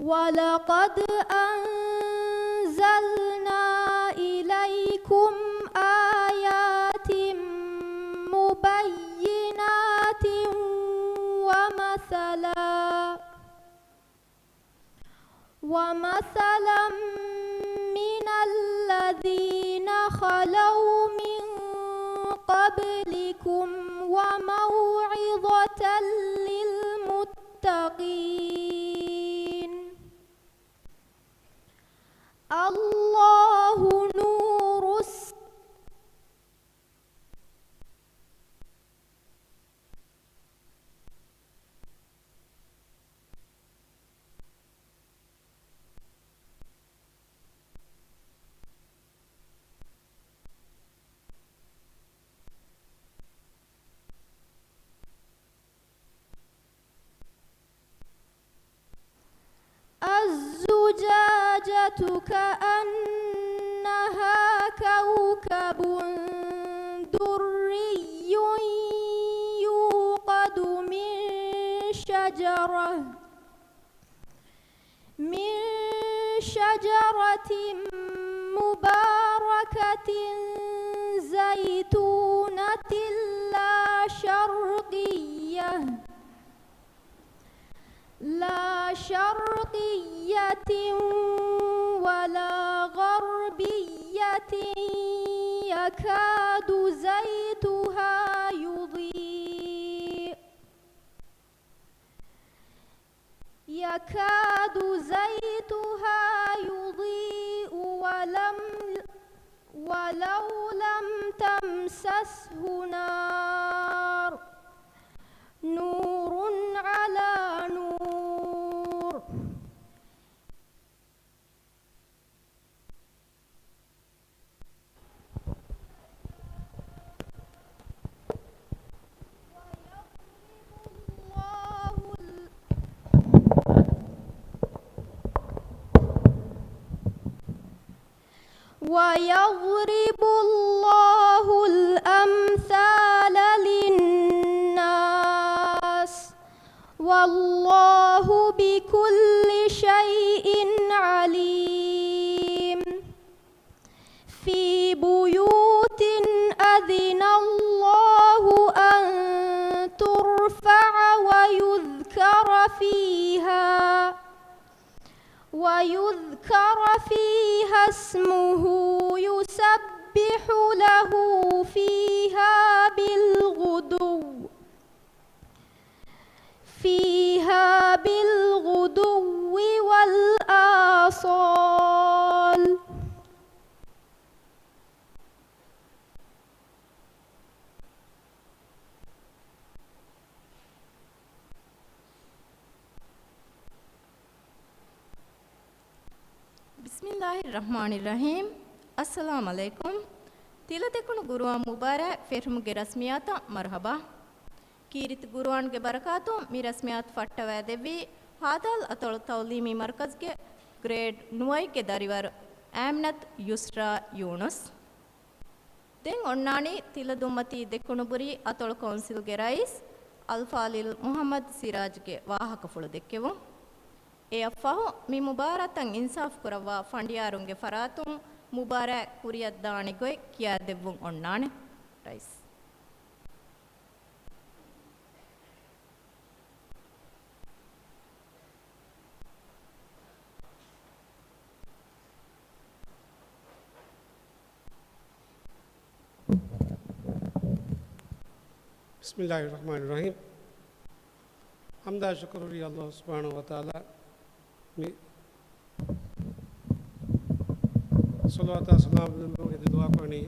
ولقد أنزلنا إليكم آيات مبينات ومثلا من الذين خلوا من قبلكم وموعظة للمتقين الله نور الزجاجة كأنها كوكب دري يوقد من شجرة مباركة زيتونة لا شرقية ولا غربية يكاد زيتها يضيء ولو لم تمسسه نور على نور ويضرب الله الأمثال للناس والله بكل شيء عليم في بيوت أذن الله أن ترفع ويذكر فيها اسمه يسبح له فيها بالغدو والآصال Bismillahirrahmanirrahim. Assalamu alaikum. Tila dekunu Guruwan Mubarak ferhumuge rasmiyata marhaba. Kirit Guruwange barakatu mi rasmiyat fattava devi hadal atol tawlimi markazge grade 9 ge darivar Amnat Yusra Yunus. Den onnani tila dummati dekunu buri atol council ge rais Alfalil Muhammad Siraj ge wahaka fulu dekkevu. E affahu mi mubaratan insaf kurawa fandiyarunge faratun mubarak kuriyad daani goy kiya devvun onnane rais Bismillahirrahmanirrahim. Hamda shukuri Allah subhanahu wa ta'ala. Salawat salam ke dua kani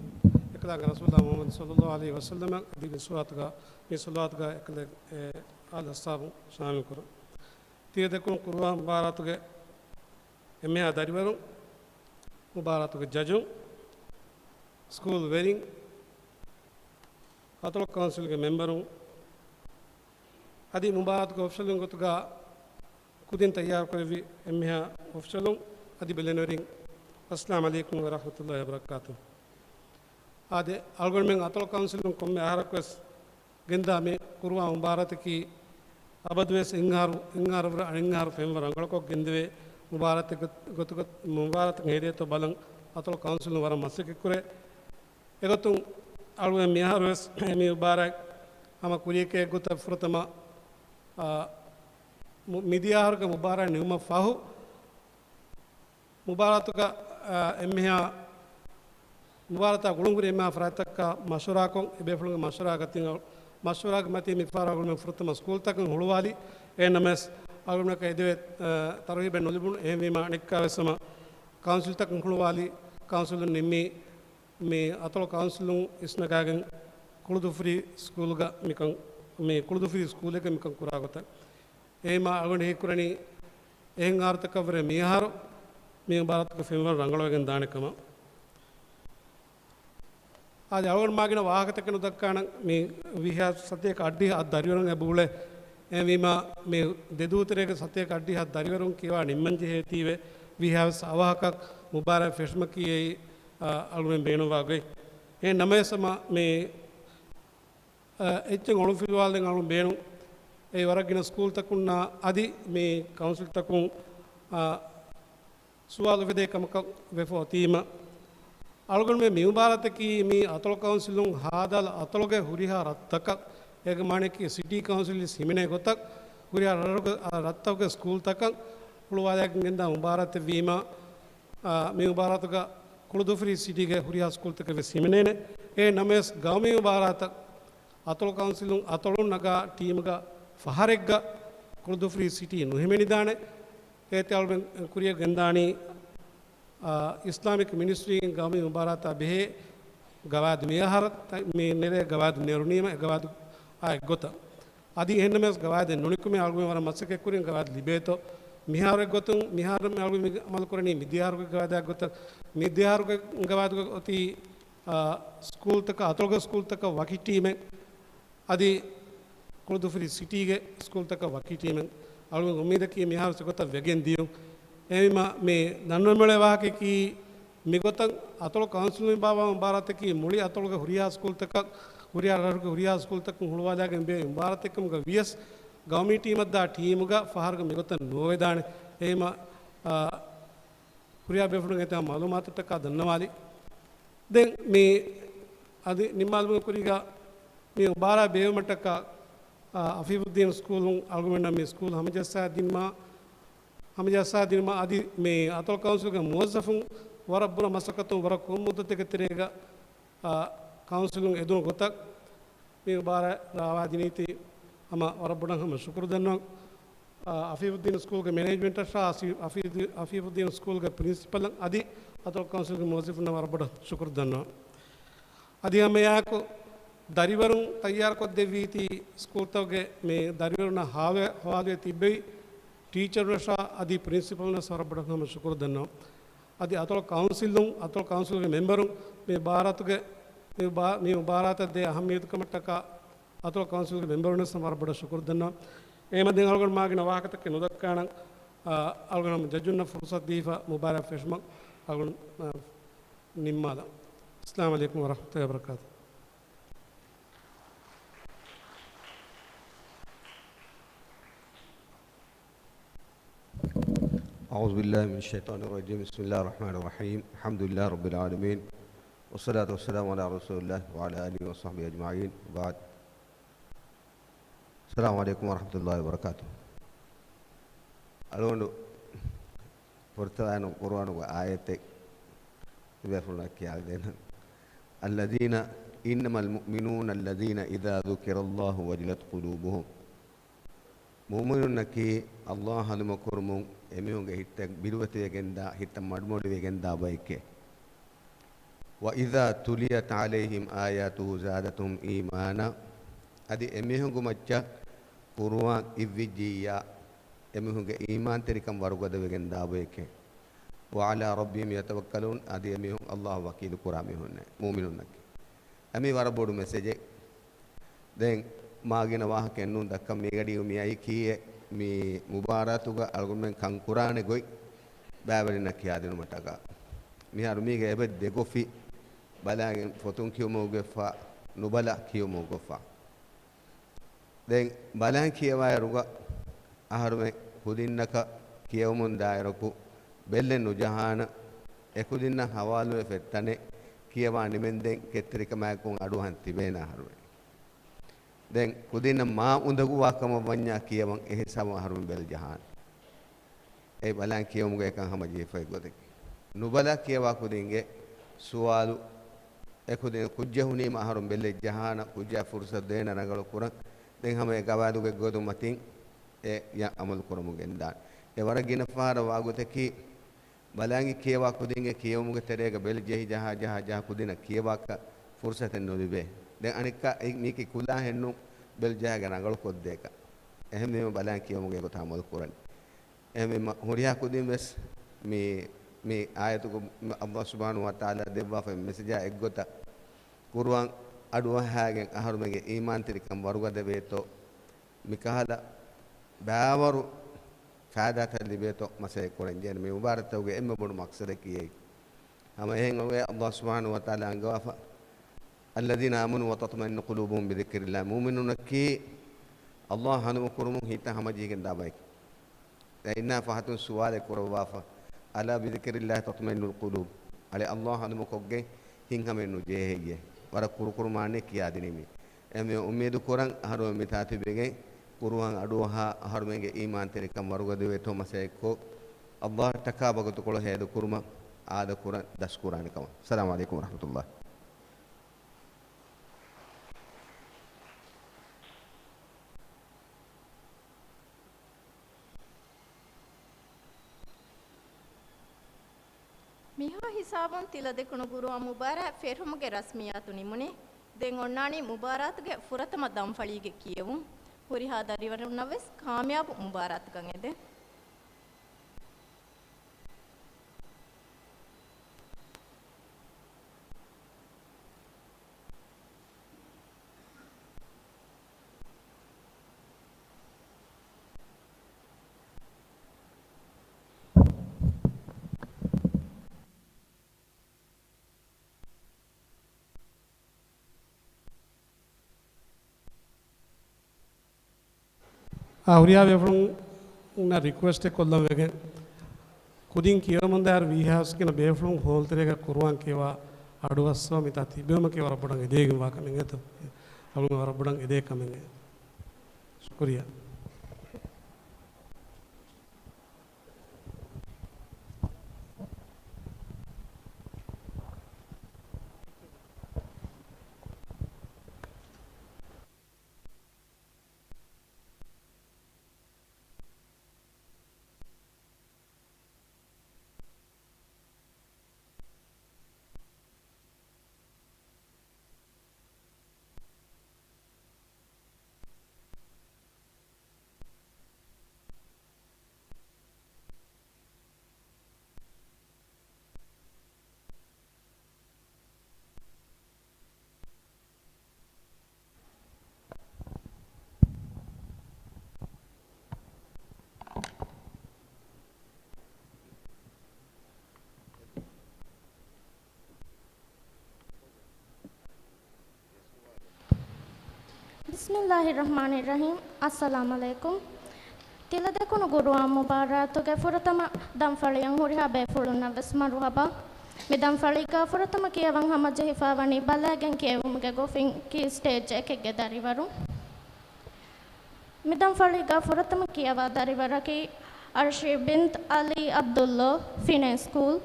ekla Rasulullah Muhammad sallallahu alaihi wasallam di salawat ga ekla al asab shamil karo tie dekun Qur'an mubarak ge emme adarivaru mubarak ge jaju school wearing atol council ge memberu adi mubarak ge official gotuga kudin tayyar korevi emme official adi belenering Assalamu alaikum wa rahmatullahi wa barakatuh. Ade algormen atol council komme aharakwas genda me Qur'an mubarak ki abadwes ingaru femwar angalko gendwe ಮುಬಾರತ್ ಮುಬಾರತ್ ಹೇರಿಯತ್ತು ಬಲಂ ಅತೊಳ ಕೌನ್ಸಿಲ್ ವರ ಮಸ್ಸಿಗೆ ಕುರೆ ಎಗತ್ತು ಅಳುವೆ ಮಿಹಾರ್ವೆಸ್ ಮಿ ಮುಬಾರಕ್ ಅಮ ಕುರಿಯಕ್ಕೆ ಗೊತ್ತ ಫುರತಮ ಮಿದಿಯಾರ್ಗ ಮುಬಾರ ನಿಮ ಫಾಹು ಮುಬಾರತುಗ ಎಮ್ಮೆಯ ಮುಬಾರತ ಗುಳುಂಗುರಿ ಎಮ್ಮ ಫ್ರಾತಕ್ಕ ಮಶೂರಾಕೊಂ ಬೇಫುಳುಗ ಮಶೂರಾಗತ್ತಿಂಗ ಮಶೂರಾಗ ಮತಿ ಮಿಫಾರಾಗುಳ ಫುರತಮ ಸ್ಕೂಲ್ ತಕ್ಕ ಹುಳುವಾಲಿ ಏ ನಮೆಸ್ ಅಗುಣಕ ಇದುವೆ ತರಹಿಬೆ ನೊಲಿಬುಣು ಏ ವಿಮ ನಿಕ್ಕಾವೆಸಮ ಕೌನ್ಸಿಲ್ ತಕ್ಕ ಹುಳುವಾಲಿ ಕೌನ್ಸಿಲ್ ನಿಮ್ಮಿ ಮೇ ಅತೊಳ ಕೌನ್ಸಿಲ್ ಇಸ್ನಗಾಗಂ ಕುಳುದು ಫ್ರೀ ಸ್ಕೂಲ್ಗ ಮಿಕಂ ಮೇ ಕುಳುದು ಫ್ರೀ ಸ್ಕೂಲಿಗೆ ಮಿಕಂ ಕುರಾಗುತ್ತೆ ಏಮ ಅಗುಣ ಹೇಕುರಣಿ ಏಂಗಾರ್ತಕವ್ರೆ ಮೀಹಾರು ಮೀ ಭಾರತಕ್ಕೆ ಫಿಲ್ಮರ್ ರಂಗಳೊಳಗಿನ ದಾಣಿಕಮ ಅದು ಅವಳ ಮಾಗಿನ ವಾಹಕತೆಕ್ಕನು ದಕ್ಕಾಣ ಮೀ ವಿಹ್ಯಾ ಸತ್ಯಕ್ಕೆ ಅಡ್ಡಿ ಅದು ದರಿವರಂಗೆ ಬೂಳೆ ಏ ವಿಮ ಮೀ ದೆದೂತರೆಗೆ ಸತ್ಯಕ್ಕೆ ಅಡ್ಡಿ ಅದು ದರಿವರಂಗೆ ಕಿವಾ ನಿಮ್ಮಂಜಿ ಹೇತೀವೆ ವಿಹ್ಯಾಸ್ ಅವಾಹಕ ಮುಬಾರ ಫೆಶ್ಮಕಿ ಅಳುವೆ ಬೇಣುವಾಗೈ ಏ ನಮೇ ಸಮ ಮೀ ಹೆಚ್ಚಿಗೆ ಅಳು ಫಿಲ್ವಾಲ್ದೆ ಅಳು ಬೇಣು ಏ ಹೊರಗಿನ ಸ್ಕೂಲ್ ತಕ್ಕುನ್ನ ಅದಿ ಮೀ ಕೌನ್ಸಿಲ್ ತಕ್ಕು ಸುವಾಲು ವಿದೆ ಕಮಕ ವೆಫೋ ತೀಮ ಅಳುಗಳು ಮೇ ಮೀವು ಭಾರತಕ್ಕೆ ಮೀ ಅತೊಳ ಕೌನ್ಸಿಲ್ ಹಾದಲ್ ಅತೊಳಗೆ ಹುರಿಹಾ ರತ್ತಕ ಹೇಗೆ ಮಾಣಿಕಿ ಸಿಟಿ ಕೌನ್ಸಿಲ್ ಸಿಮಿನೆ ಗೊತ್ತಕ್ ಹುರಿಹಾ ರತ್ತವಗೆ ಸ್ಕೂಲ್ ತಕ್ಕ ಹುಳುವಾದಿಂದ ಮುಬಾರತ್ ವೀಮ ಮೀವು ಭಾರತಗ ಕುಳುದು ಫ್ರೀ ಸಿಟಿಗೆ ಹುರಿಹಾ ಸ್ಕೂಲ್ ತಕ್ಕ ಸಿಮಿನೇನೆ ಏ ನಮೇಸ್ ಗೌಮೀವು ಭಾರತ ಅತೊಳ ಕೌನ್ಸಿಲ್ ಅತೊಳು ನಗ ಟೀಮ್ಗ ಫಹರೆಗ್ಗ ಕುಳುದು ಫ್ರೀ ಸಿಟಿ ನುಹಿಮೆನಿದಾನೆ ಏತೆ ಅಳು ಕುರಿಯ ಗಂದಾಣಿ ಇಸ್ಲಾಮಿಕ್ ಮಿನಿಸ್ಟ್ರಿ ಗಾಮಿ ಮುಬಾರತ ಬೆಹೆ ಗವಾದ್ ಮಿಯಹರತ್ ಮೀ ನೆರೆ ಗವಾದ್ ನೆರುನೀಮ ಗವಾದ್ ಗೊತ್ತ ಅದಿ ಹೆಣ್ಣು ಮೇಸ್ ಗವಾದ್ ನುಣಿಕುಮೆ ಅಳುವೆ ವರ ಮತ್ಸಕ್ಕೆ ಕುರಿ ಗವಾದ್ ಲಿಬೇತೋ ಮಿಹಾರ್ಗೆ ಗೊತ್ತು ಮಿಹಾರ್ ಅಳು ಮಲ್ಕೊರಣಿ ಮಿದ್ಯಾರ್ಗೆ ಗವಾದ ಗೊತ್ತ ಮಿದ್ಯಾರ್ಗೆ ಗವಾದ್ ಅತಿ ಸ್ಕೂಲ್ ತಕ್ಕ ಅತೊಳಗ ಸ್ಕೂಲ್ ತಕ್ಕ ವಕಿ ಟೀಮೆ ಅದಿ ಕುಳುದು ಫ್ರೀ ಸಿಟಿಗೆ ಸ್ಕೂಲ್ ತಕ್ಕ ವಕಿ ಟೀಮೆ ಅಳು ಉಮ್ಮೀದಕ್ಕೆ ಮಿಹಾರ್ ಗೊತ್ತ ವೆಗೆನ್ ದಿಯು ಏಮ ಮೇ ನನ್ನ ಮೇಳೆ ವಾಹಕಿ ಮಿಗೊತ್ತ ಅತೊಳ ಕೌನ್ಸಿಲ್ ಬಾಬಾ ಭಾರತಕ್ಕೆ ಮುಳಿ ಅತೊಳಗೆ ಹುರಿಯಾ ಸ್ಕೂಲ್ ತಕ್ಕ ಹುರಿಯಾ ಸ್ಕೂಲ್ ತಕ್ಕ ಹುಳುವಾದಾಗ ಬೇ ಭಾರತಕ್ಕೆ ಮುಗ ವಿ ಎಸ್ ಗೌಮಿ ಟೀಮದ್ದ ಟೀಮ್ಗ ಫಹರ್ಗ ಮಿಗೊತ್ತ ನೋವೆದಾಣೆ ಏಮ ಹುರಿಯಾ ಬೇಫುಡುಗೈತೆ ಮಾಲೂಮಾತು ತಕ್ಕ ಧನ್ಯವಾದಿ ದೆನ್ ಮೀ ಅದು ನಿಮ್ಮ ಕುರಿಗ ನೀವು ಬಾರ ಬೇವು ಮಟ್ಟಕ್ಕ ಅಫೀಬುದ್ದೀನ್ ಸ್ಕೂಲ್ ಅಲ್ಗುಮೆಂಡ ಮೀ ಸ್ಕೂಲ್ ಹಮಜಾಸಾ ದಿನ ಅದಿ ಮೇ ಅತೊಳ ಕೌನ್ಸಿಲ್ಗೆ ಮೋಜಫು ವರಬ್ಬುರ ಮಸಕತ್ತು ವರ ಕೊಮ್ಮುದ್ದತೆಗೆ ತಿರೇಗ ಕೌನ್ಸಿಲ್ ಎದುರು ಗೊತ್ತಾಗ ನೀವು ಬಾರ ರಾವಾದಿ ನೀತಿ ಅಮ್ಮ ವರಬ್ಬುಡ ಹಮ ಶುಕ್ರದನ್ನು ಅಫೀಬುದ್ದೀನ್ ಸ್ಕೂಲ್ಗೆ ಮ್ಯಾನೇಜ್ಮೆಂಟ್ ಅಷ್ಟ ಅಫೀಬುದ್ದೀನ್ ಸ್ಕೂಲ್ಗೆ ಪ್ರಿನ್ಸಿಪಲ್ ಅದಿ ಅತೊಳ ಕೌನ್ಸಿಲ್ಗೆ ಮೋಜಫುನ ವರಬ್ಬುಡ ಶುಕ್ರದನ್ನು ಅದಿ ಅಮ್ಮ ಯಾಕೆ ದರಿವರು ತಯಾರು ಕೊದ್ದೆ ವೀತಿ ಸ್ಕೂಲ್ ತವಗೆ ಮೇ ದರಿವರನ್ನ ಹಾವೆ ತಿಬ್ಬಿ ಟೀಚರ್ನ ಸಹ ಅದಿ ಪ್ರಿನ್ಸಿಪಲ್ನ ಸ್ವರಬ್ಬಡ ನಮ್ಮ ಶುಕ್ರದನ್ನು ಅದು ಅತೊಳ ಕೌನ್ಸಿಲ್ಗೆ ಮೆಂಬರು ಮೀ ಭಾರತ್ಗೆ ನೀವು ಭಾರತದ್ದೇ ಅಹಮಿಯತ್ ಮಟ್ಟಕ್ಕ ಅತೊಳ ಕೌನ್ಸಿಲ್ಗೆ ಮೆಂಬರ್ನ ಸಮರ್ಬಡ ಶುಕ್ರದನ್ನು ಏ ಮಧ್ಯೆ ಅಳುಗಳ ಮಾಗಿನ ವಾಹಕತಕ್ಕೆ ನುದಕ್ಕಾಣ ಅಳುಗಳ ನಮ್ಮ ಜಜ್ಜುನ್ನ ಫುರ್ಸತ್ ದೀಫ ಮುಬಾರಕ್ ಫೆಶ್ಮಕ್ ಅಳುಗಳು ನಿಮ್ಮದ ಅಸ್ಲಾಂ ಅಲೈಕುಮ್ ವರಹಮತುಲ್ಲಾಹಿ ವಬರಕಾತು أعوذ بالله من الشيطان الرجيم بسم الله الرحمن الرحيم الحمد لله رب العالمين والصلاة والسلام على رسول الله وعلى آله وصحبه أجمعين بعد السلام عليكم ورحمة الله وبركاته ألونو فرتان القرآن وآيات يبفرنا كيالدين الذين إنما المؤمنون الذين إذا ذكر الله وجلت قلوبهم ಮುಮಿನುನ್ನಕಿ ಅಲ್ಲಾಹ್ ಹಲುಮಕುರ್ಮು ಎಮಿಹುಂಗೆ ಹಿಟ್ಟ ಬಿರುವತೆಗೆಂದ ಹಿಟ್ಟ ಮಡ್ಮೊಡುವೆಗೆಂದ ಬೈಕೆ ವ ಇದಾ ತುಲಿಯತ್ ಅಲೈಹಿಂ ಆಯಾತುಹು ಝಾದತುಹುಂ ಈಮಾನ ಅದಿ ಎಮಿಹುಂಗು ಮಚ್ಚ ಕುರ್ಆನ್ ಇವ್ವಿಜಿಯ ಎಮಿಹುಂಗೆ ಈಮಾನ್ ತೆರಿಕಂ ವರುಗದವೆಗೆಂದ ಬೈಕೆ ವ ಅಲಾ ರಬ್ಬಿಹಿಂ ಯತವಕ್ಕಲೂನ್ ಅದಿ ಎಮಿಹುಂ ಅಲ್ಲಾಹ್ ವಕೀಲು ಕುರಾಮಿಹುನ್ನೆ ಮುಮಿನುನ್ನಕಿ ಅಮಿ ವರಬೋಡು ಮೆಸೇಜೆ ದೆನ್ ಮಾಗಿನ ವಾಹಕ ಎನ್ನು ದಕ್ಕ ಮೇಗಡಿಯು ಮಿಯೈ ಕೀಯೆ ಮೀ ಮುಬಾರತುಗ ಅಲ್ಗುಮೆನ್ ಕಂಕುರಾನೆ ಗೊಯ್ ಬ್ಯಾವರಿನ ಕಿಯಾದಿನ ಮಟಗ ಮಿಹಾರು ಮೀಗೆ ಎಬೆ ದೆಗೊಫಿ ಬಲಾಗೆ ಫೊತುನ್ ಕಿಯೋಮೋಗೆಫಾ ನುಬಲ ಕಿಯೋಮೋಗೊಫಾ ದೆನ್ ಬಲಾನ್ ಕಿಯವಾಯರುಗ ಆಹರುಮೆ ಹುದಿನ್ನಕ කියවමුන් දායරකු බෙල්ලෙන් උජහාන එකුදින්න හවාලුවේ ෆෙත්තනේ කියවා නිමෙන්දෙන් කෙත්තරිකමයකුන් අඩුවන් තිබේන හරුවේ දැන් කුදින්න මා උඳගුවාකම වඤ්ඤා කියවන් එහෙසම හරුන් බෙල් ජහාන ඒ බලන් කියවමුගේ එකන් හැම ජීෆයි ගොතේ නුබලා කියවා කුදින්ගේ සුවාලු එකුදින කුජ්ජහුනීම හරුන් බෙල් ජහාන කුජ්ජා ෆුර්සත් දෙන නගල කුරන් දැන් හැම ගවාදුගේ ගොතු මතින් ඒ ය අමල් කරමුගෙන් දාන ඒ වරගින පාර වාගොතකි බලංගි කියවා කුදින්ගේ කියවමුගේ තරේක බෙල් ජෙහි ජහ කුදින කියවාක ෆුර්සතෙන් නොලිබේ දැන් අනික මේක කුලා හෙන්නු බෙල් ජහග නගල කොද්දේක එහෙම මේ බලංගි කියවමුගේ කොට අමල් කරන්නේ එහෙම හොරියා කුදින් වෙස් මේ ආයතුක අල්ලාහ් සුබ්හානහු වතාලා දෙවවා ෆෙ මෙසේජා එක්ගොත කුරුවන් අඩුව හැගෙන් අහරුමගේ ඊමාන් තිරිකම් වරුගද වේතෝ මිකහලා බෑවරු ෆාදාත ලිබේතෝ මසේ කොරෙන් ජෙන මේ මුබාරතෝගේ එම්ම බොඩු මක්සද කියේ හැම එහෙන් ඔය අල්ලාහ් සුබ්හානහු වතාලා අංගවාෆ الذين آمنوا وتطمئن قلوبهم بذكر الله مؤمنون كي الله هنو كرمون هيتا هم جيكن دابايك إنا فهتون سؤال كروافا ألا بذكر الله تطمئن القلوب على الله هنو كوجي هين هم إنه جيه ورا كرمانه كي أديني أمي أمي دو كوران هارو ميتاتي بيجي كروان أدوها هارو ميجي إيمان تري كم ورغة دوي توما سيكو الله تكابا كتقوله هيدا كرما آدا كوران دس كوران كمان السلام عليكم ورحمة الله මිහා හිසාබන් තිල දෙකුණු ගුරුවා මුබාරා ෆෙර්හුමුගේ රස්මියාතු නිමුනේ දෙන් ඔන්නානි මුබාරාත්ගේ ෆුරතම දම්ෆලීගේ කියවුම් හුරිහා දරිවරුන්නවස් කාමියාබ් මුබාරාත්කන් එදේ Auria from una request a column again. Couldn't kill on there, we have skin a bear from whole Terega Kuruan Keva, Aduaso Mitati, Bumaki or Budang a day coming at or Budang a day coming in. Korea. Bismillahirrahmanirrahim. Assalamualaikum. Tila de kono gurua mubarak ke furatama damfali yang huriha be fuluna vesmaruhaba. Me damfali ka furatama ki awang hama jehifa wani balagen ki evum ke gofing ki stage ek gedari waru. Me damfali ka furatama ki awadari waraki Arshi bint Ali Abdullah Finance School.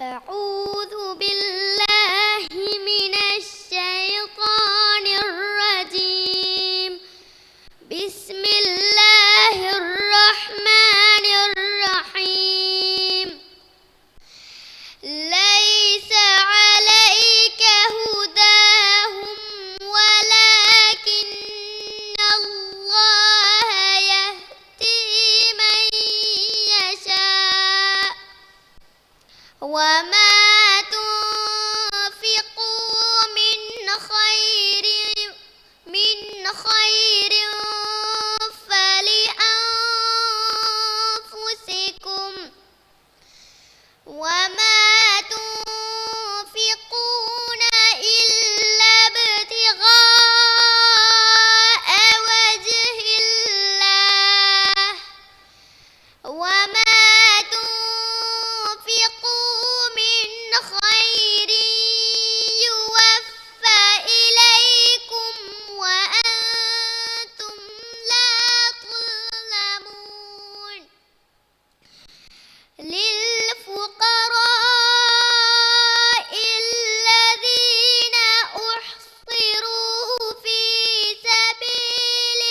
أعوذ بالله من الشيطان الرجيم. بسم الله الرحمن الرحيم. ليس عليك هداهم ولكن الله يهدي من يشاء وما تنفقوا من خير فلأنفسكم وما تنفقون إلا ابتغاء وجه الله وما تنفقوا من خير يوفى إليكم وأنتم لا تظلمون. للفقراء الذين أحصروا في سبيل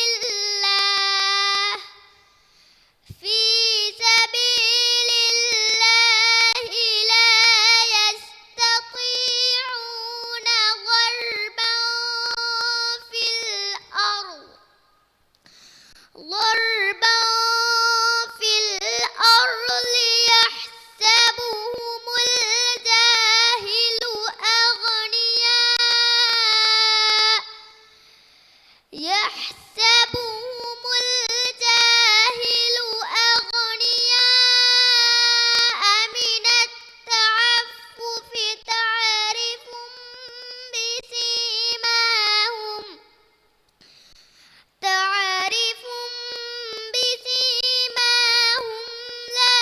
الله لا يستطيعون ضربا في الأرض يحسبهم الجاهل أغنياء من التعفف تعرفهم بسيماهم لا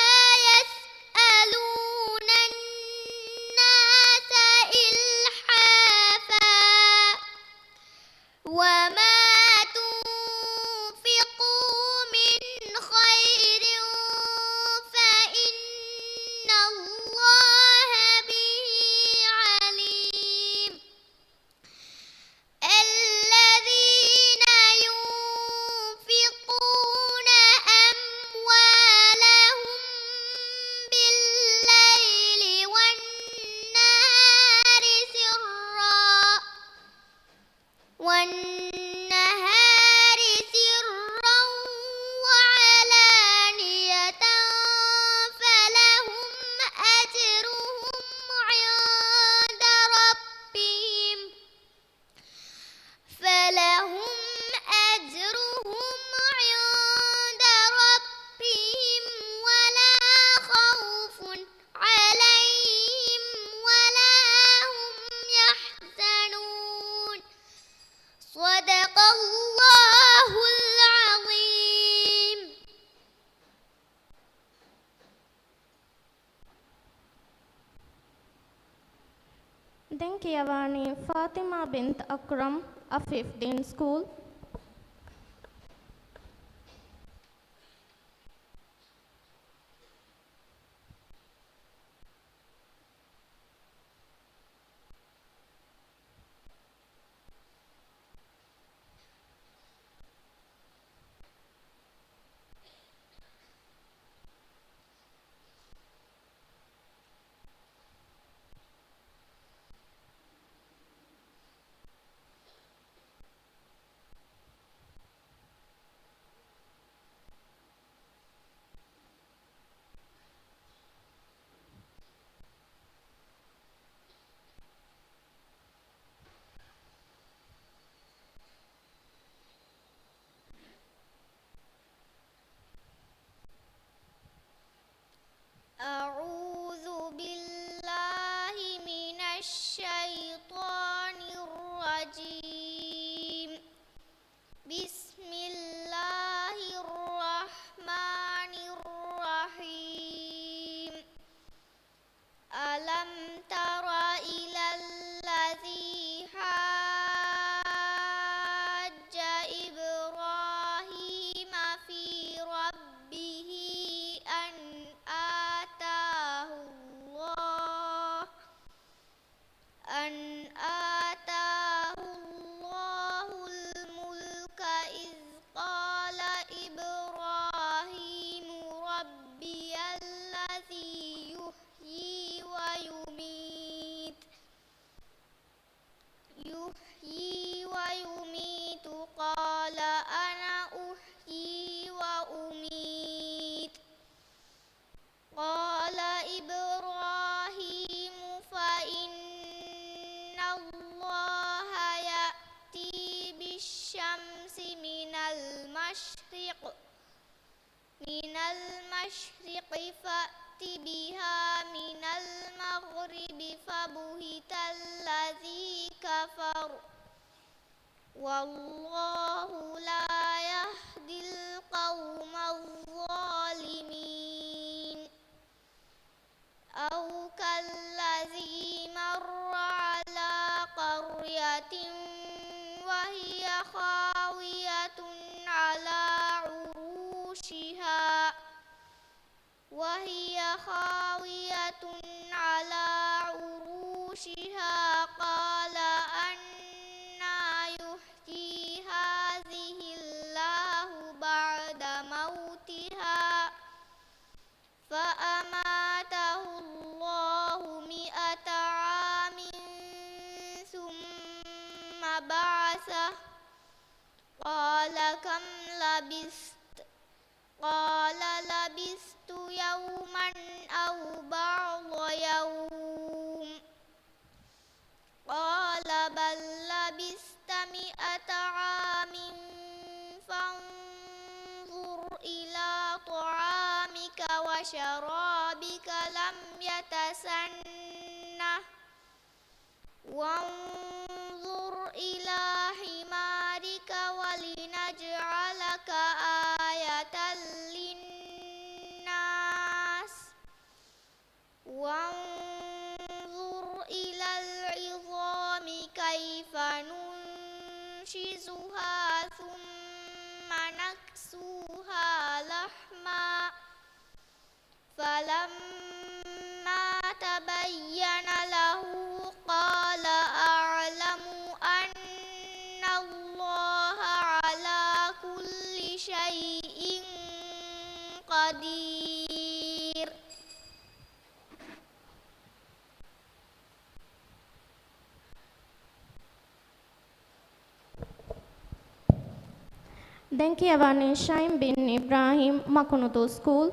يسألون الناس إلحافا وما تنفقوا من خير فإن الله به عليم. الذين ينفقون أموالهم بالليل والنهار سرا وعلانية فلهم أجرهم عند ربهم ولا خوف عليهم ولا هم يحزنون. صدق الله العظيم. Then Kiyawani Fatima bint Akram of 15 school. أعوذ بالله من الشيطان الرجيم. بسم الله الرحمن الرحيم. ألم تر إلى الذي حاج إبراهيم في ربه أن آتاه الله المشرق فأت بها من المغرب فبهت الذي كفر والله لا يهدي القوم الظالمين أو كالذي مر على قرية وهي خاوية على عروشها قال أنى يحيي هذه الله بعد موتها فأماته الله 100 عام ثم بعثه قال كم لبثت قال لبثت يوما أو بعض يوم قال بل لبثت 100 عام فانظر إلى طعامك وشرابك لم يتسنه وانظر إلى حمارك ولنجعلك آية للناس وانظر إلى العظام كيف ننشزها ثم نكسوها لحما فلما تبين له قال أعلم أن الله على كل شيء قدير. Den කියවන්නේ ෂයින් බින් ඉබ්‍රාහීම් මකුණුතු ස්කූල්.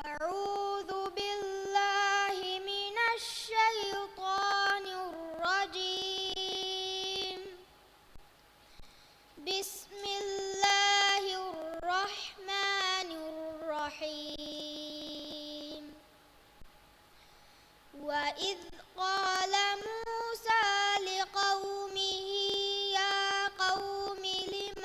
أعوذ بالله من الشيطان الرجيم. بسم الله الرحمن الرحيم. وإذ قال موسى لقومه يا قوم لم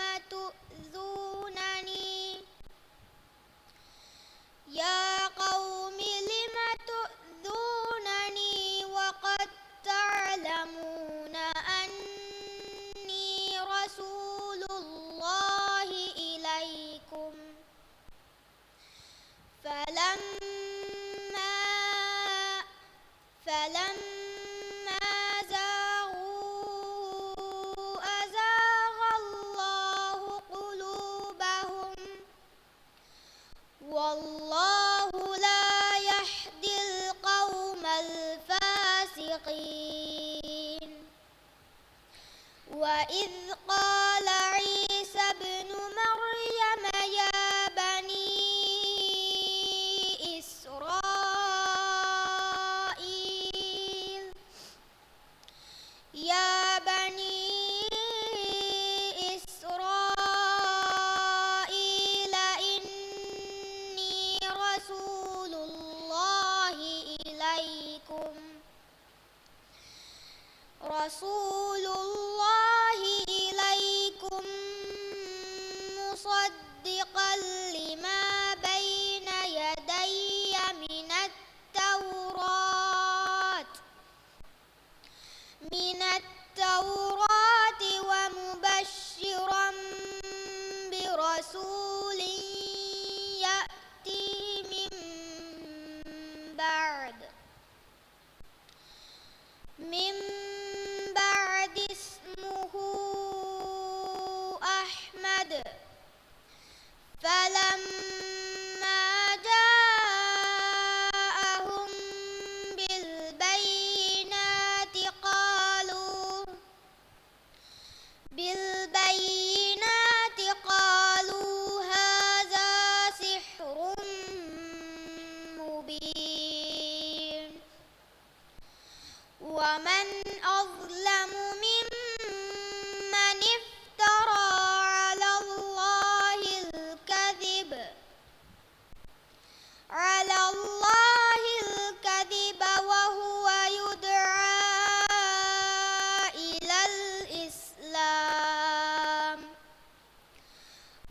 تؤذونني وقد تعلمون أني رسول الله إليكم فلما زاغوا أزاغ الله قلوبهم والله لا يهدي القوم الفاسقين. وإذ قال عيسى ابن مريم يا بني إسرائيل إني رسول الله إليكم مصدقا لما بين يدي من التوراة ومبشرا برسول يأتي من بعد من بعد اسمه أحمد فلما جاءهم بالبينات قالوا هذا سحر مبين ومن أظلم ممن افترى على الله الكذب وهو يدعى إلى الإسلام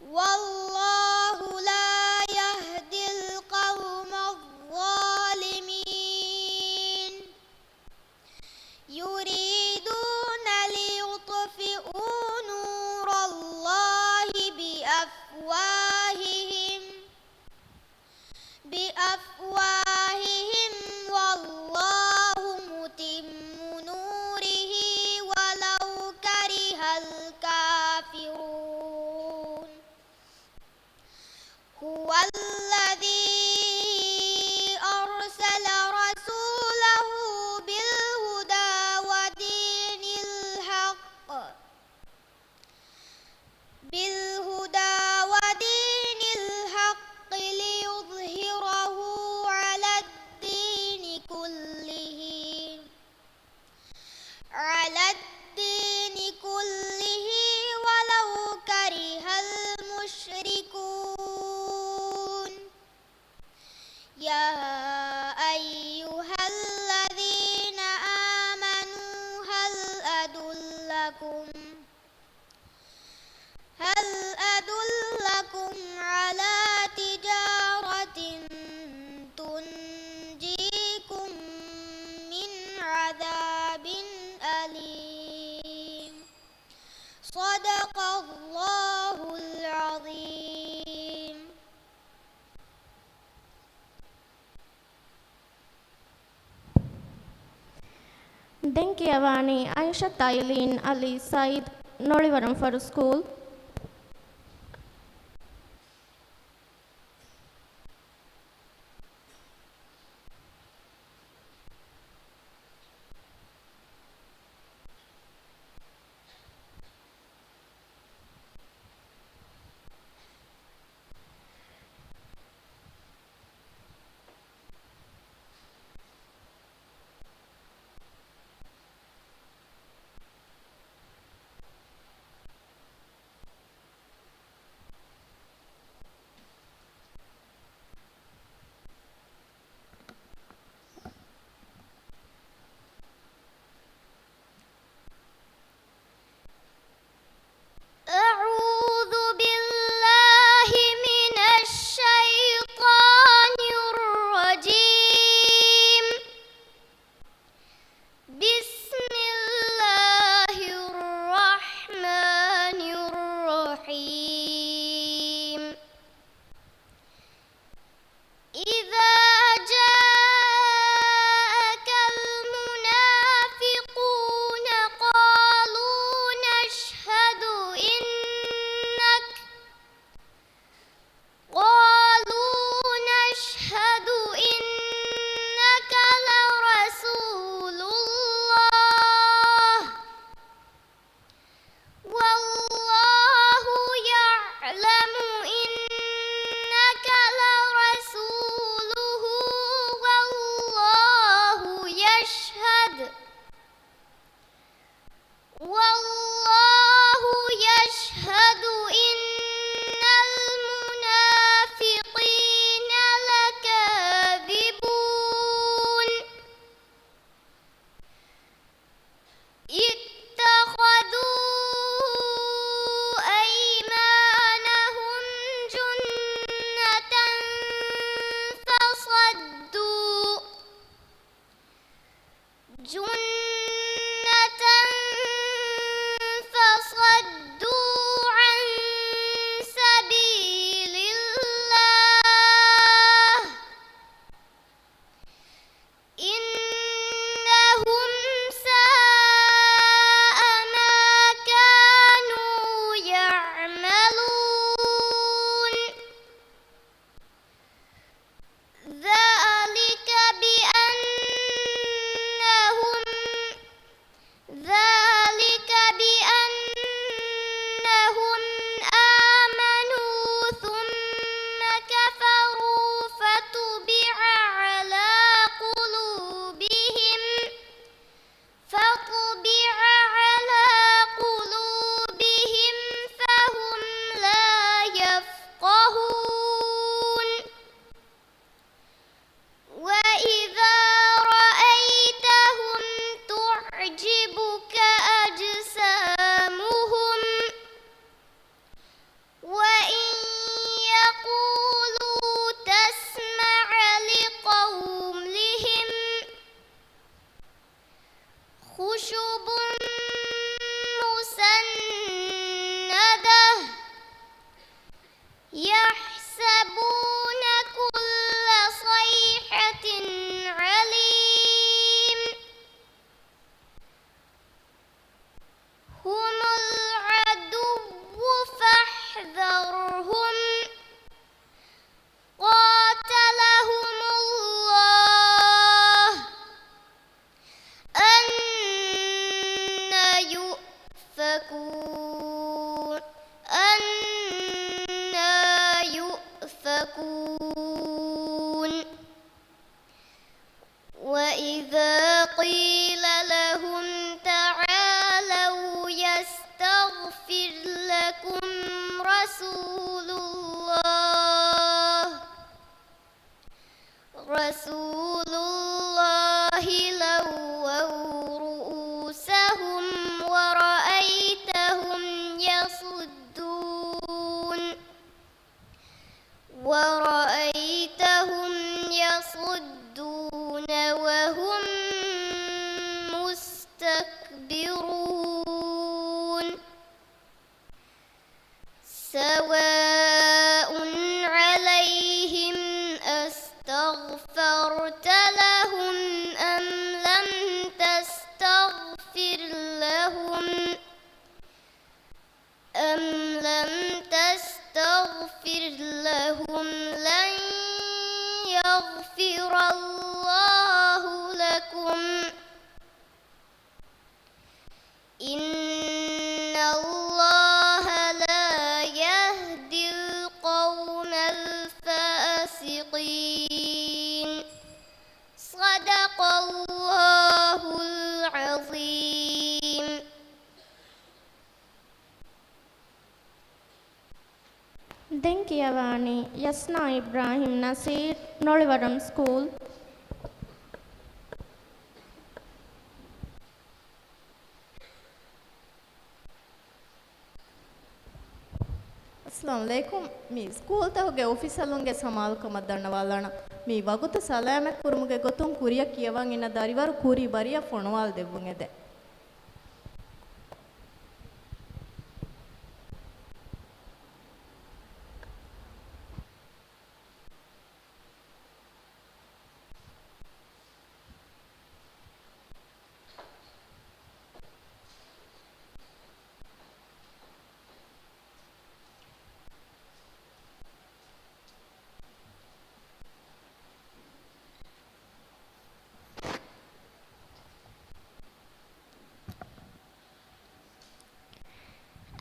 والله لا يهدي القوم الظالمين يريدون ليطفئوا نور الله بأفواههم والله متم نوره ولو كره الكافرون هو الذي أرسل رسوله بالهدى ودين الحق ليظهره على الدين كله ولو كره المشركون يا أيها الذين آمنوا هل أدلكم على تجارة تنجيكم من عذاب أليم صدق الله العظيم Denkiavani Aisha Tailin Ali Said Nolivaram for school. خشب مسندة يحسبون كل صيحة عليم هم العدو فاحذرهم قاتلهم الله أنى يؤفكون وإذا قيل لهم تعالوا يستغفر لكم رسول الله لووا رؤوسهم ورأيتهم يصدون وهم مستكبرون سواء عليهم أستغفرت لهم أم لم تستغفر لهم لن يغفر الله لكم إن الله لا يهدي القوم الفاسقين صدق الله العظيم. Denkiyavani Yasna Ibrahim Nasir Nolivaram School. अस्सलाम वालेकुम मी स्कूल तहगे ऑफिसलुंगे समालकम दන්නವಾಲಣ मी वगुत ಸಲಾಮೆ ಕುರುಮುಗೆ ಗೊತ್ತುಂ ಕುರಿಯ ಕಿಯවන් ಇನ ದರಿವರು ಕುರಿ ಬರಿಯ ಫೊಣವಾಲ್ ದೆವ್ವುಂಗೆದೆ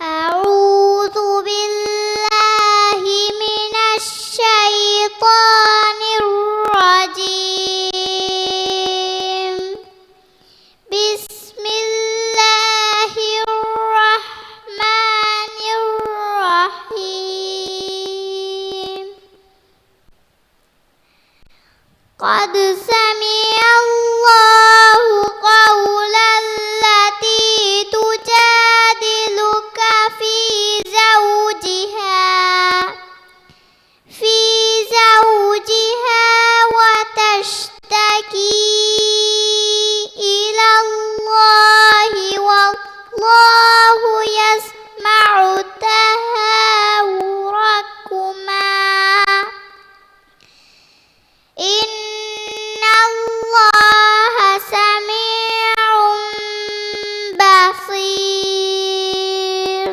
أعوذ بالله من الشيطان الرجيم بسم الله الرحمن الرحيم قد سمع الله قول التي تجادلك في زوجها وتشتكي إلى الله والله يسمع تهاوركما إن الله سميع بصير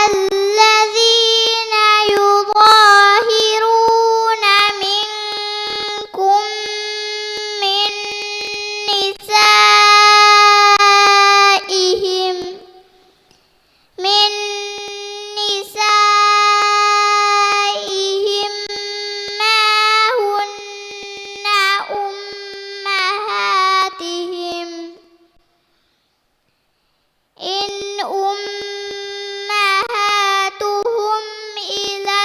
الذين يظاهرون منكم من نسائهم ما هن أمهاتهم إن أمهاتهم إلا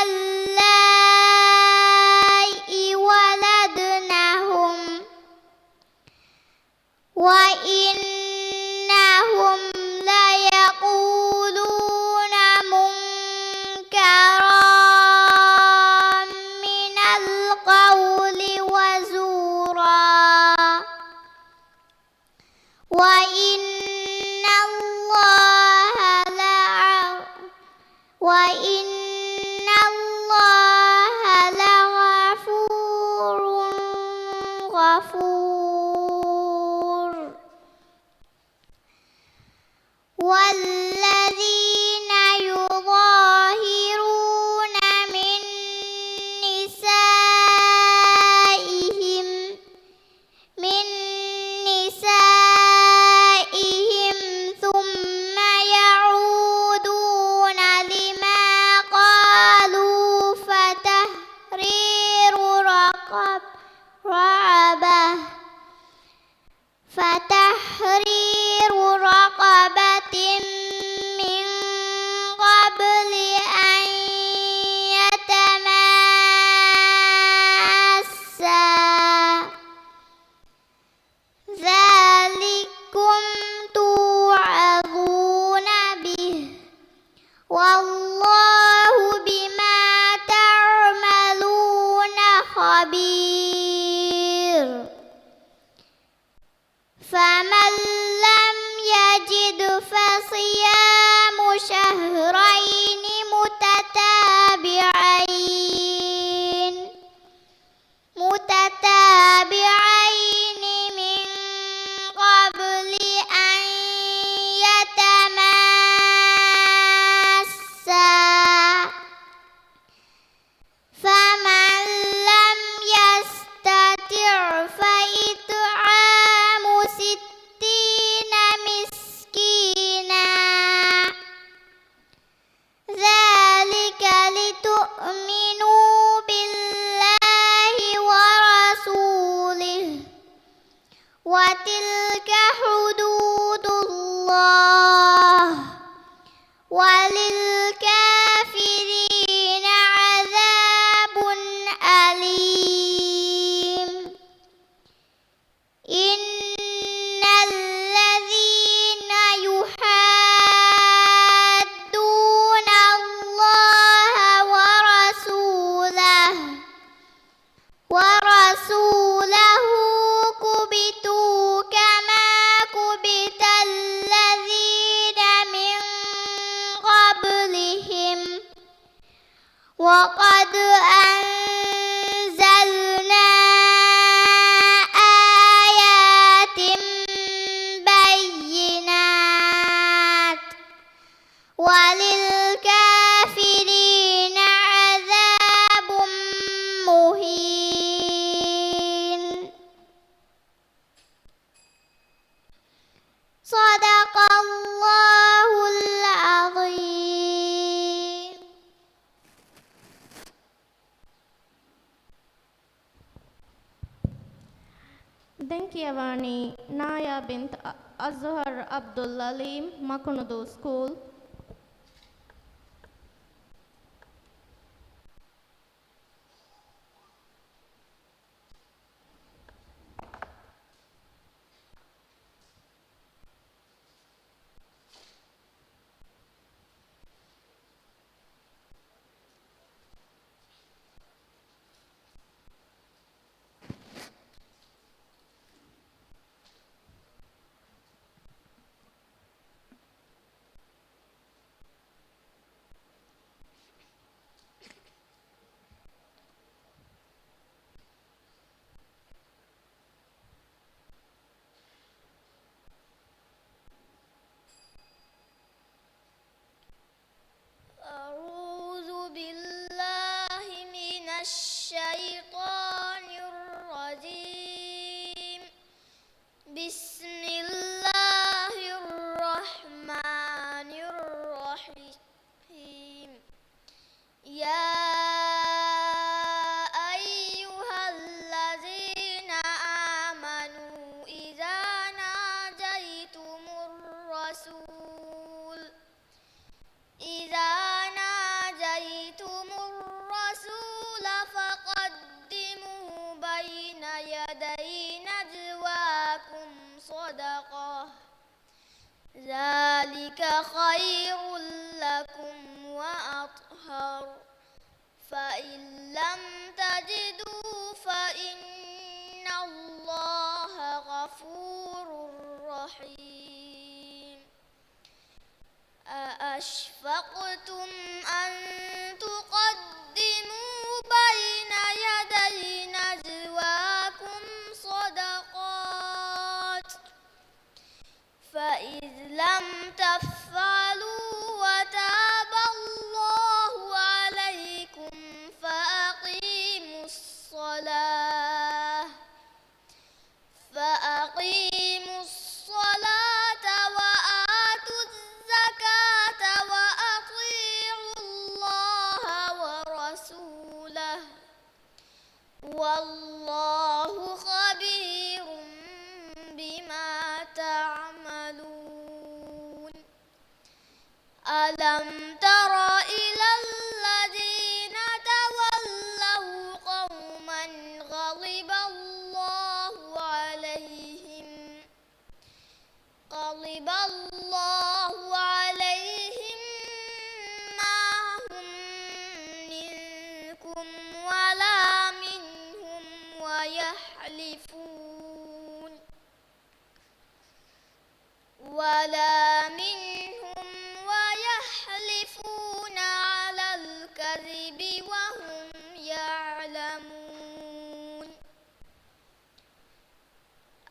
اللائي ولدنهم وإنهم ليقولون منكرا من القول وزورا وإن الله لغفور غفور والذين يظاهرون من نسائهم ثم يعودون لما قالوا فتحرير رقبة من قبل أن يتماسا ذلكم توعظون به والله بما تعملون خبير فمن لم يجد فصيام شهرين متتابعين من قبل أن يتماسا فمن لم يستطع فإطعام 60 مسكينا ذلك لتؤمنوا بالله ورسوله وتلك حدود الله وللكافرين عذاب أليم إن الذين يحادون الله ورسوله كبتوا كما كبت الذين من قبلهم وقد أنزلنا آيات بينات وللكافرين عذاب مهين صدق الله العظيم. Denkiavani Naya bint Azhar Abdul Alim, Makunudu School. أعوذ بالله من الشيطان الرجيم بسم الله الرحمن الرحيم يا أيها الذين آمنوا إذا ناجيتم الرسول فقدموا بين يدي نجواكم صدقة ذلك خير لكم وأطهر فإن لم تجدوا فإن الله غفور رحيم الرحيم أأشفقتم أن تقدموا بين يدي نجواكم صدقات فإذ لم تفعلوا وتاب الله عليكم فأقيموا الصلاة وآتوا الزكاة وأطيعوا الله ورسوله والله خبير بما تعملون ألم تر إلى الذين تولوا قوما غضب الله عليهم ما هم منكم ولا منهم ويحلفون على الكذب وهم يعلمون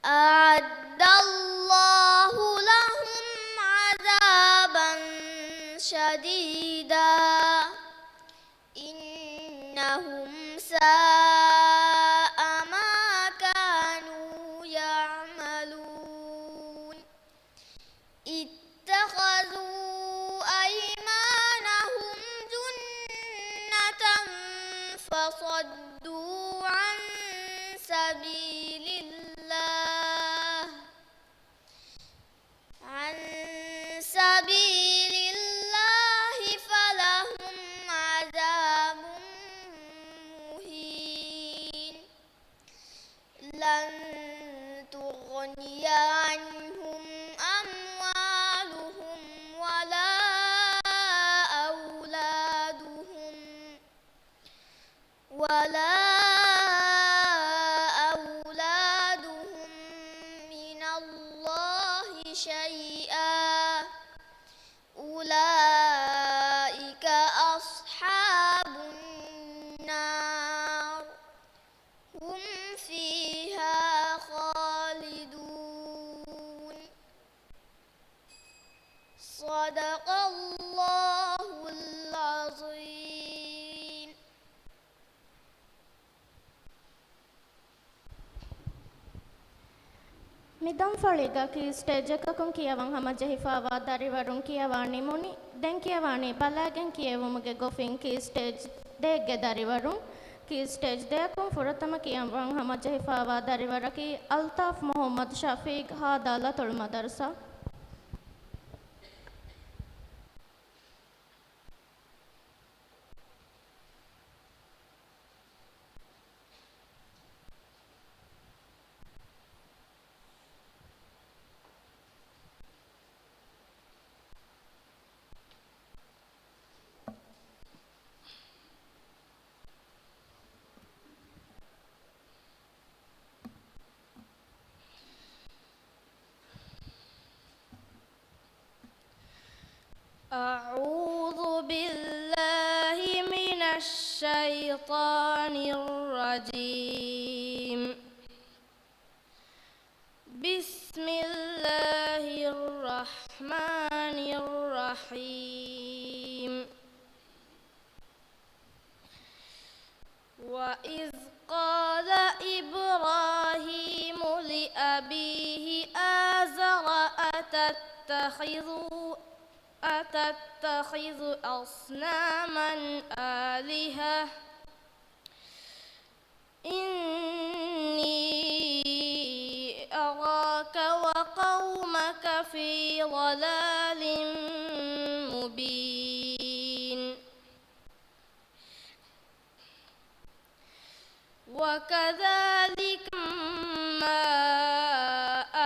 أعد الله لهم عذابا شديدا إنهم ساء ما كانوا يعملون اتخذوا أيمانهم جنة فصدوا عن سبيل الله فلهم عذاب مهين لن تغني عنهم أموالهم ولا أولادهم من الله شيئا أولئك أصحاب النار هم فيها خالدون صدق الله العظيم Midam faliga ki stage ekakun kiyawan hamaja hifawa dariwarun kiyawani muni den kiyawani balagen kiyewumuge gofin ki stage degge dariwarun ki stage dekun furatama kiyawan hamaja hifawa dariwaraki Altaf Muhammad Shafiq Hadalatul Madarsa أعوذ بالله من الشيطان الرجيم بسم الله الرحمن الرحيم وإذ قال إبراهيم لأبيه آزر أتتخذ أصناما آلهة إني أراك وقومك في ضلال مبين وكذلك ما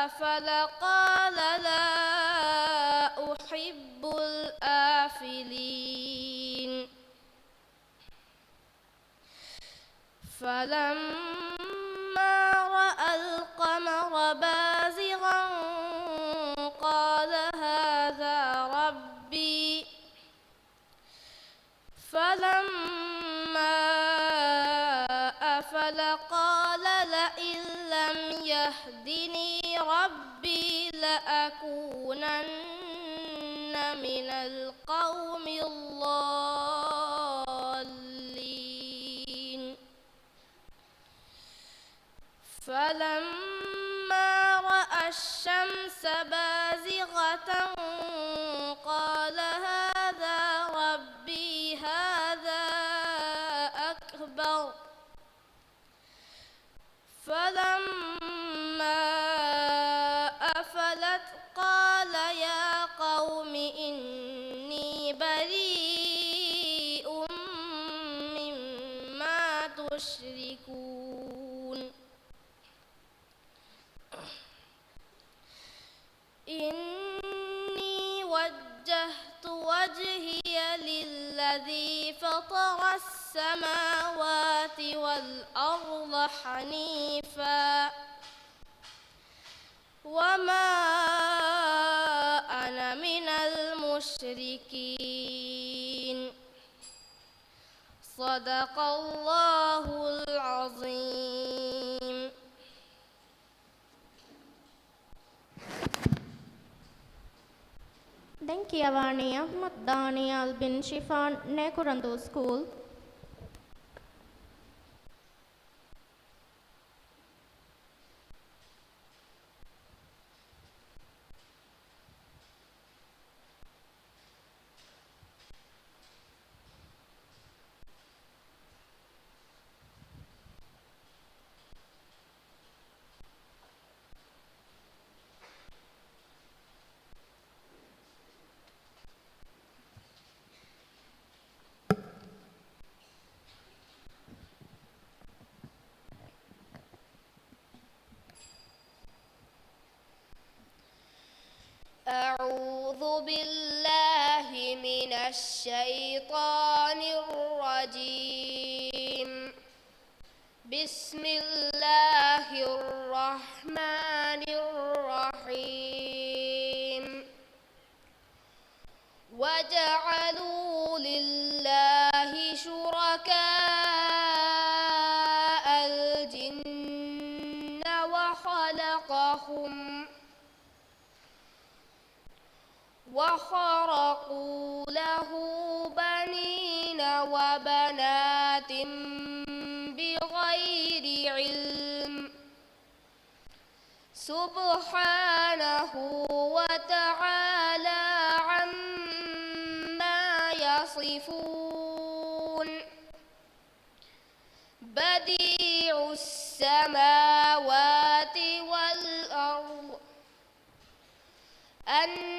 أفل قال لا أحب الآفلين فلما رأى القمر بازغا لأكونن من القوم الضالين فلما رأى الشمس بازغة قال هذا ربي هذا أكبر فلما أفلت قال يا قوم إني بريء مما تشركون إني وجهت وجهي للذي فطر السماوات والأرض حنيفا وما أنا من المشركين صدق الله العظيم. Thank you, Avani Ahmad Daniel bin Shifan, Nekurando School. أعوذ بالله من الشيطان الرجيم. بسم الله الرحمن الرحيم. وجعلوا لله شركاء الجن وخرقوا له بنين وبنات بغير علم سبحانه وتعالى عما يصفون. بديع السماوات والأرض أنى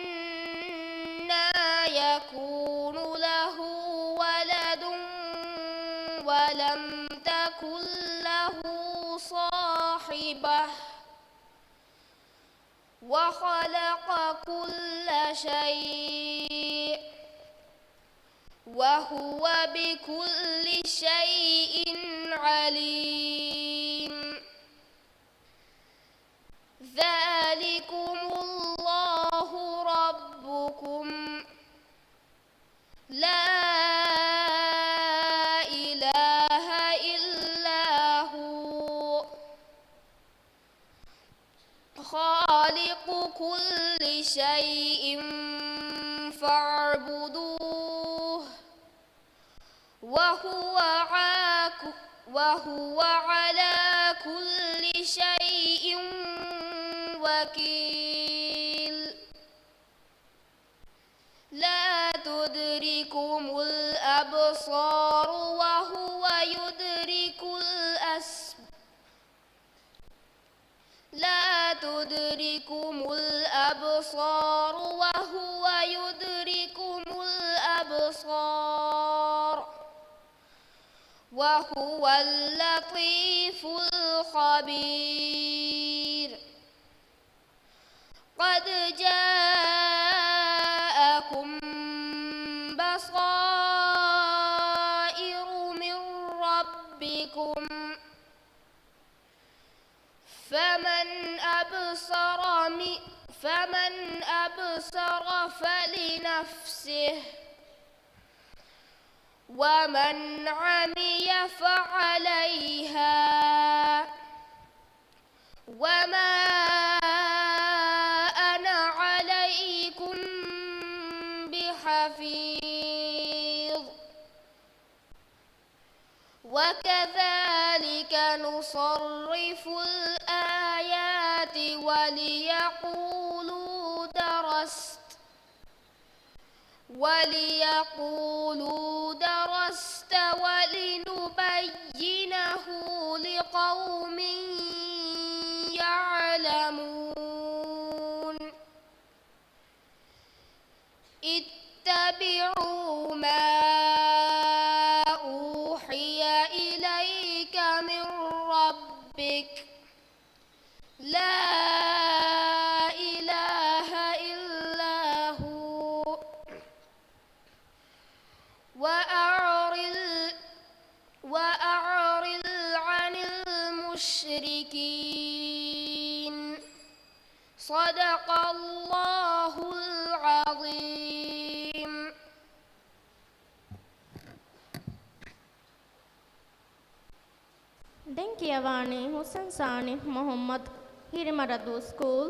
يكون له ولد ولم تكن له صاحبة وخلق كل شيء وهو بكل شيء عليم. ذلكم الله ربكم لا إله إلا هو خالق كل شيء فاعبدوه وهو على كل شيء وكيل. لا تدركم الأبصار وهو يدرك لا تدركم الأبصار وهو يدركم الأبصار وهو اللطيف الخبير. قد جاءكم بصائر من ربكم فمن أبصر فلنفسه ومن عمي فعليها وما حفيظ وكذلك نصرف الآيات وليقولوا درست ولنبينه لقوم يعلمون اتبعوا ما أوحي إليك من ربك لا إله إلا هو وأعرض عن المشركين صدق الله العظيم. දැන් කියවන්නේ හුසන් සානිහ් මොහම්මද් හිරිමරදු ස්කූල්.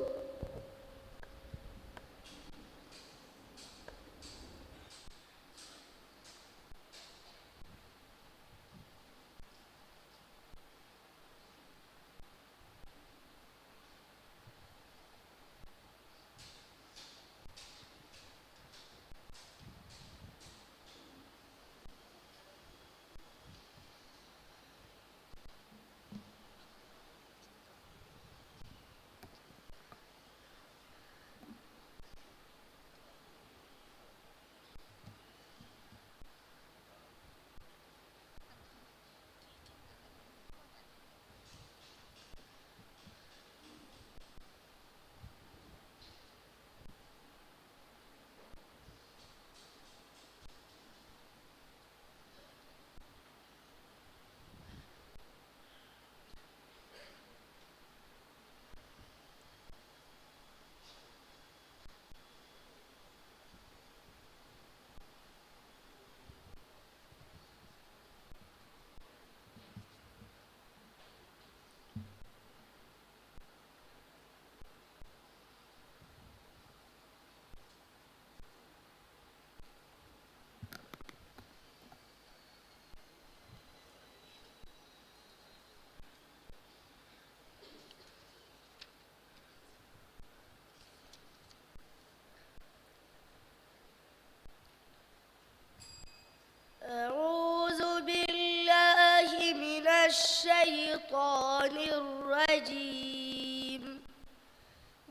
أعوذ بالله من الشيطان الرجيم.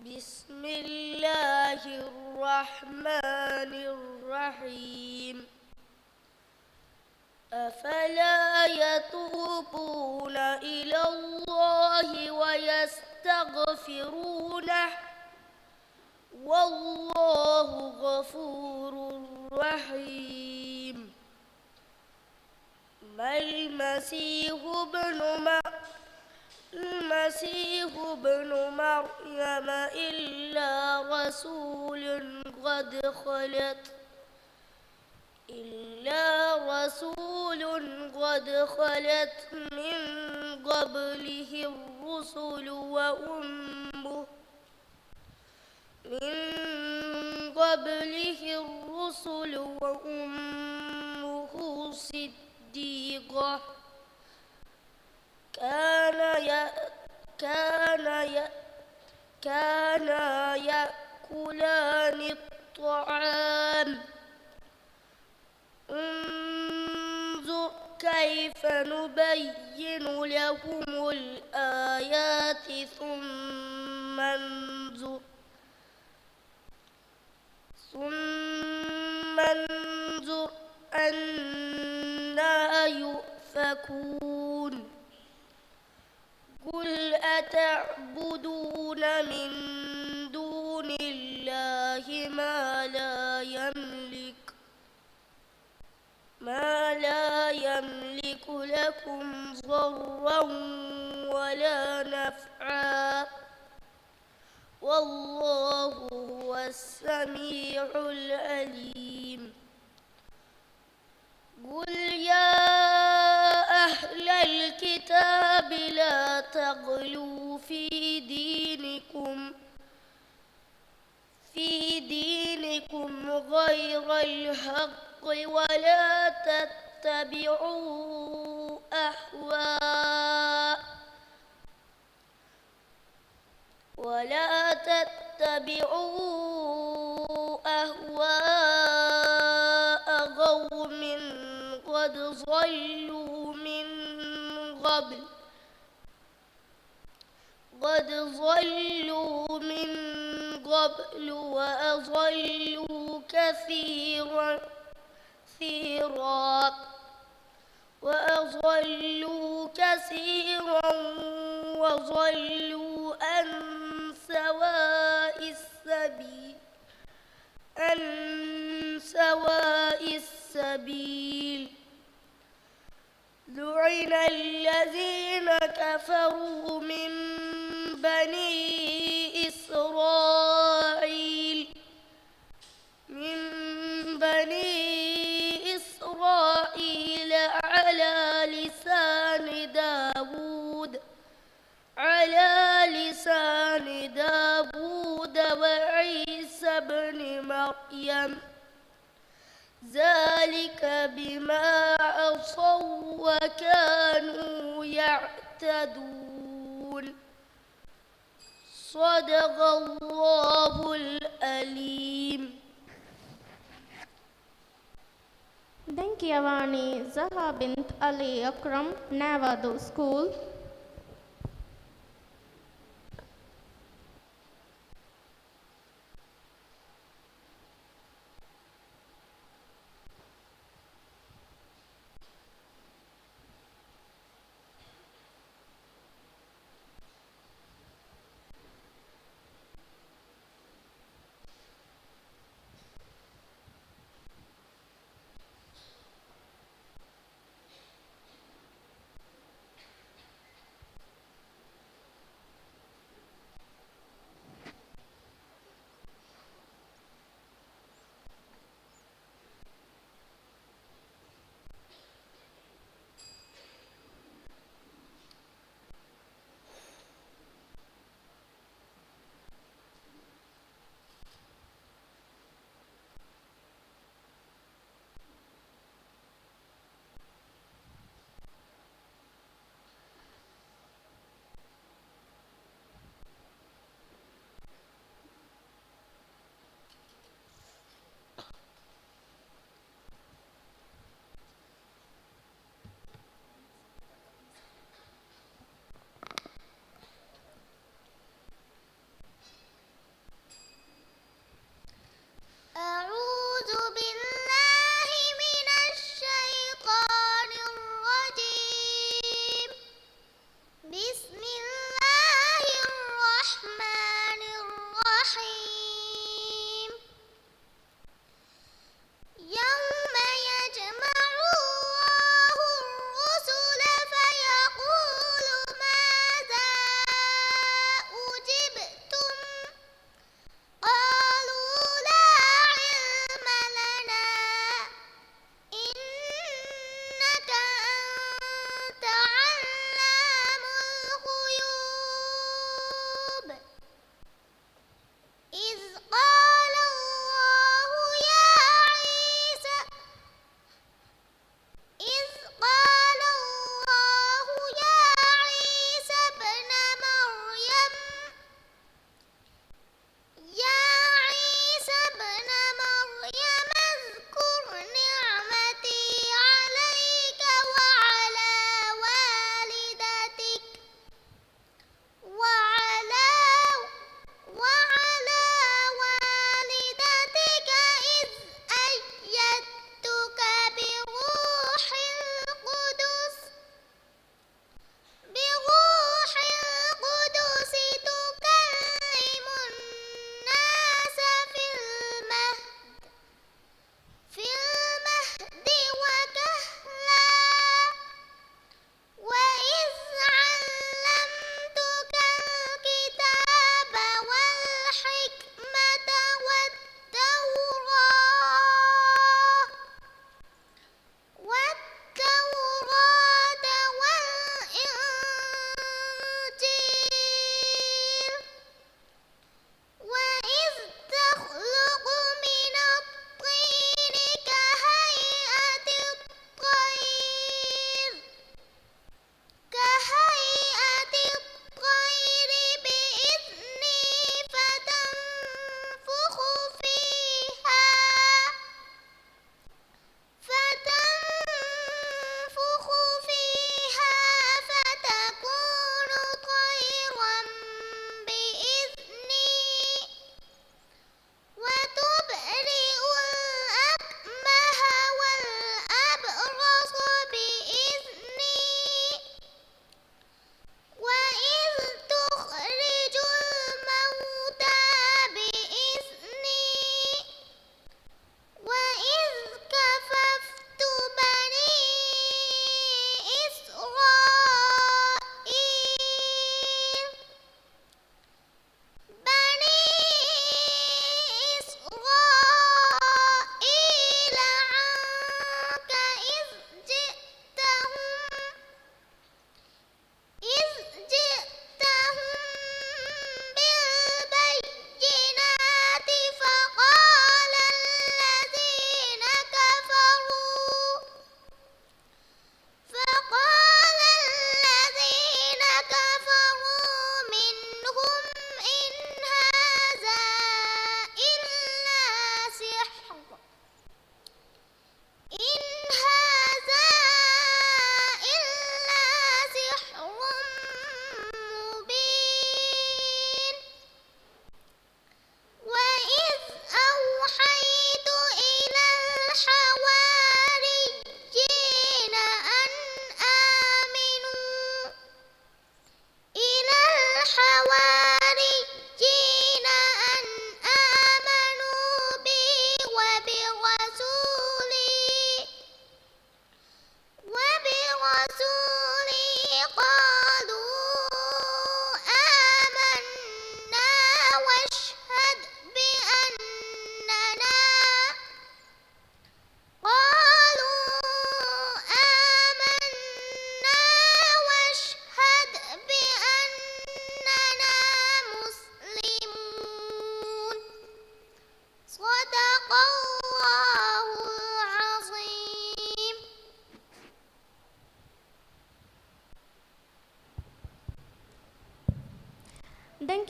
بسم الله الرحمن الرحيم. أفلا يتوبون إلى الله ويستغفرونه والله غفور رحيم. ما المسيح ابن مريم إلا رسول قد خلت من قبله الرسل وأمه صديقة كانا يأكلان الطعام. انظر كيف نبين لهم الآيات ثم انظر أنا يؤفكون. قل أتعبدون من دون الله ما لا يملك لكم ضرا ولا نفعا والله هو السميع العليم. قل يا أهل الكتاب لا تغلوا في دينكم غير غير الحق ولا تتبعوا أهواء قوم قد ضلوا من قبل وأضلوا كثيرا وضلوا عن سواء السبيل لعن الذين كفروا من بني إسرائيل على لسان داود وعيسى بن مريم ذلك بما عصوا وكانوا يعتدون صدق الله العليم. Thank you, Avani Zaha bint Ali Akram, Navado School.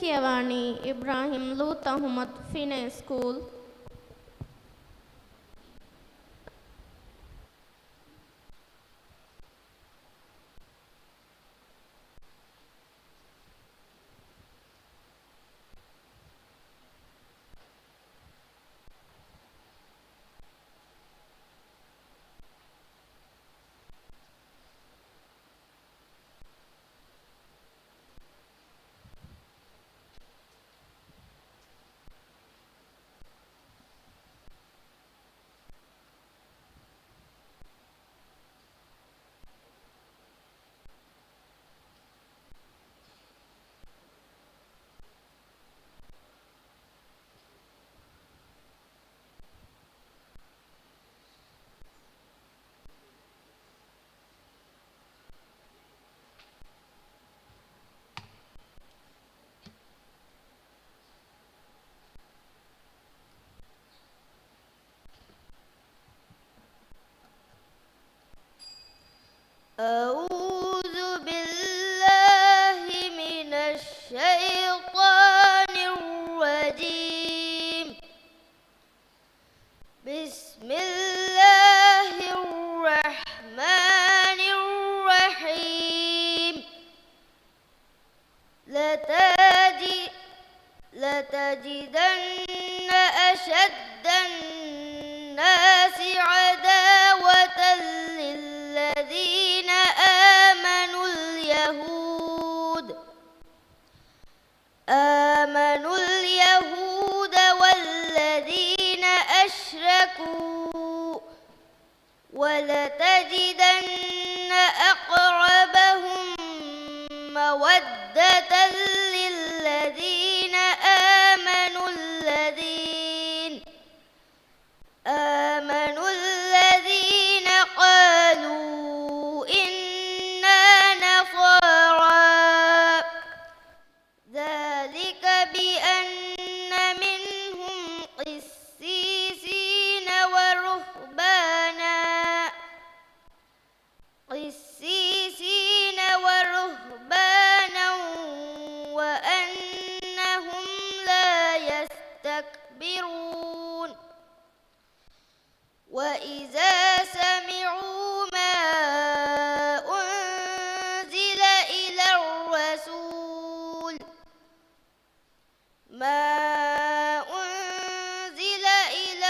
කියවානි ඉබ්‍රාහිම් ලූත් අහමද් ෆිනේ ස්කූල් أعوذ بالله من الشيطان الرجيم بسم الله الرحمن الرحيم لتجدن أشد الناس عداوة للذين آمنوا اليهود والذين أشركوا ولتجدن أقربهم مودة للذين آمنوا الذين قالوا إنا نصارى ذلك بأن منهم قسيسين ورهبانا وأنهم لا يستكبرون وإذا سمعوا ما أنزل إلى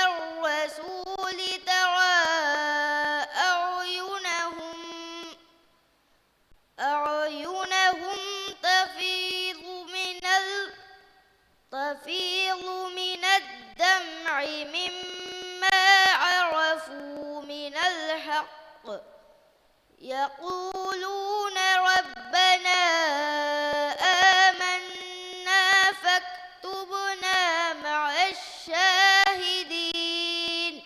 الرسول ترى أعينهم تفيض من الدمع مما عرفوا من الحق يقولون ربنا آمنا فاكتبنا مع الشاهدين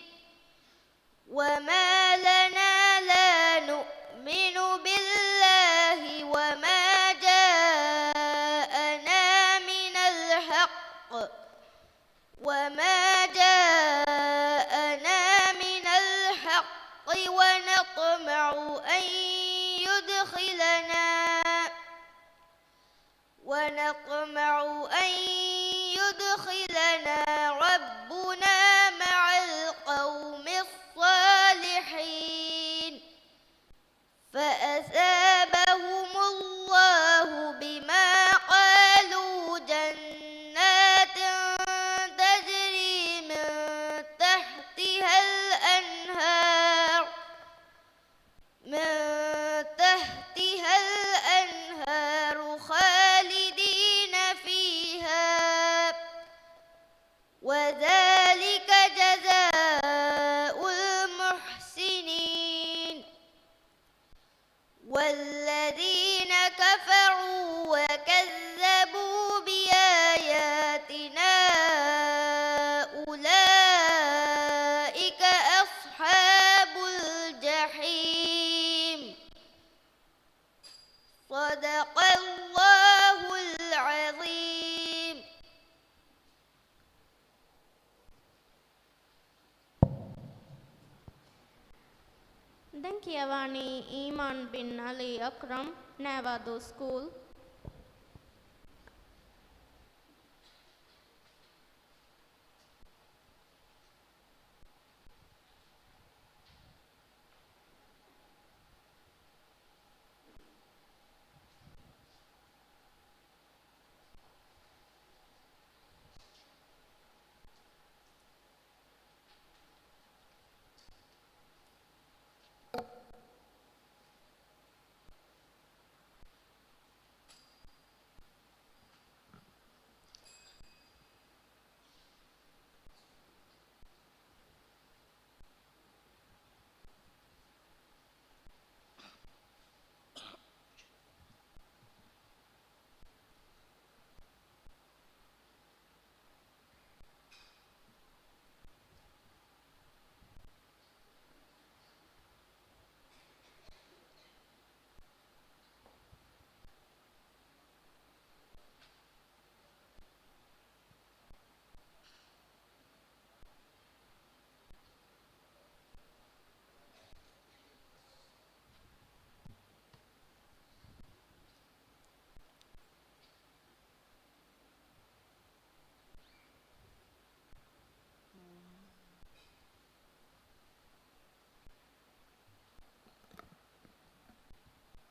وما لنا لا نؤمن بالله وما جاءنا من الحق ونطمع أن يدخلنا ربنا مع القوم الصالحين فأثابهم الله بما قالوا جنات تجري من تحتها الأنهار خالدين فيها وذلك جزاء المحسنين والذين كفروا وكذبوا بآياتنا أولئك أصحاب الجحيم صدق الله العظيم. දැන් කියවානි ඊමාන් බින් අලි අක්රම් නෑවාදෝ school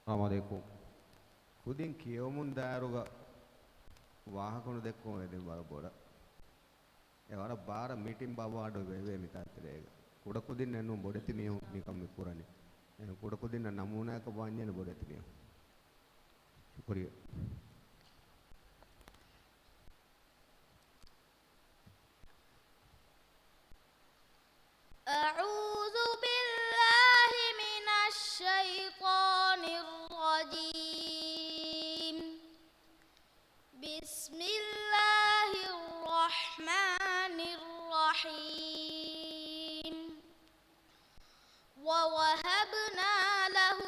Assalamualaikum. Kudin kiyomun daruga ವಾಹಕನು ದೆಕ್ಕೋ ಎದೆ ಬರಬೋಡ ಎವರ ಬಾರ ಮೀಟಿಂಗ್ ಬಾಬು ಆಡೋ ವೇವೆ ಮಿತಾತ್ರೆ ಕುಡಕುದಿನ್ ನೆನ್ನು ಬೊಡೆತಿ ಮೀಹು ನಿಕಮ್ಮಿ ಪುರನಿ ನೆನು ಕುಡಕುದಿನ್ ನಮೂನಾಕ ಬಾಂಜೆನು ಬೊಡೆತಿ ಮೀಹು ಶುಕ್ರಿಯ أعوذ بالله من الشيطان الرجيم بسم الله الرحمن الرحيم ووهبنا له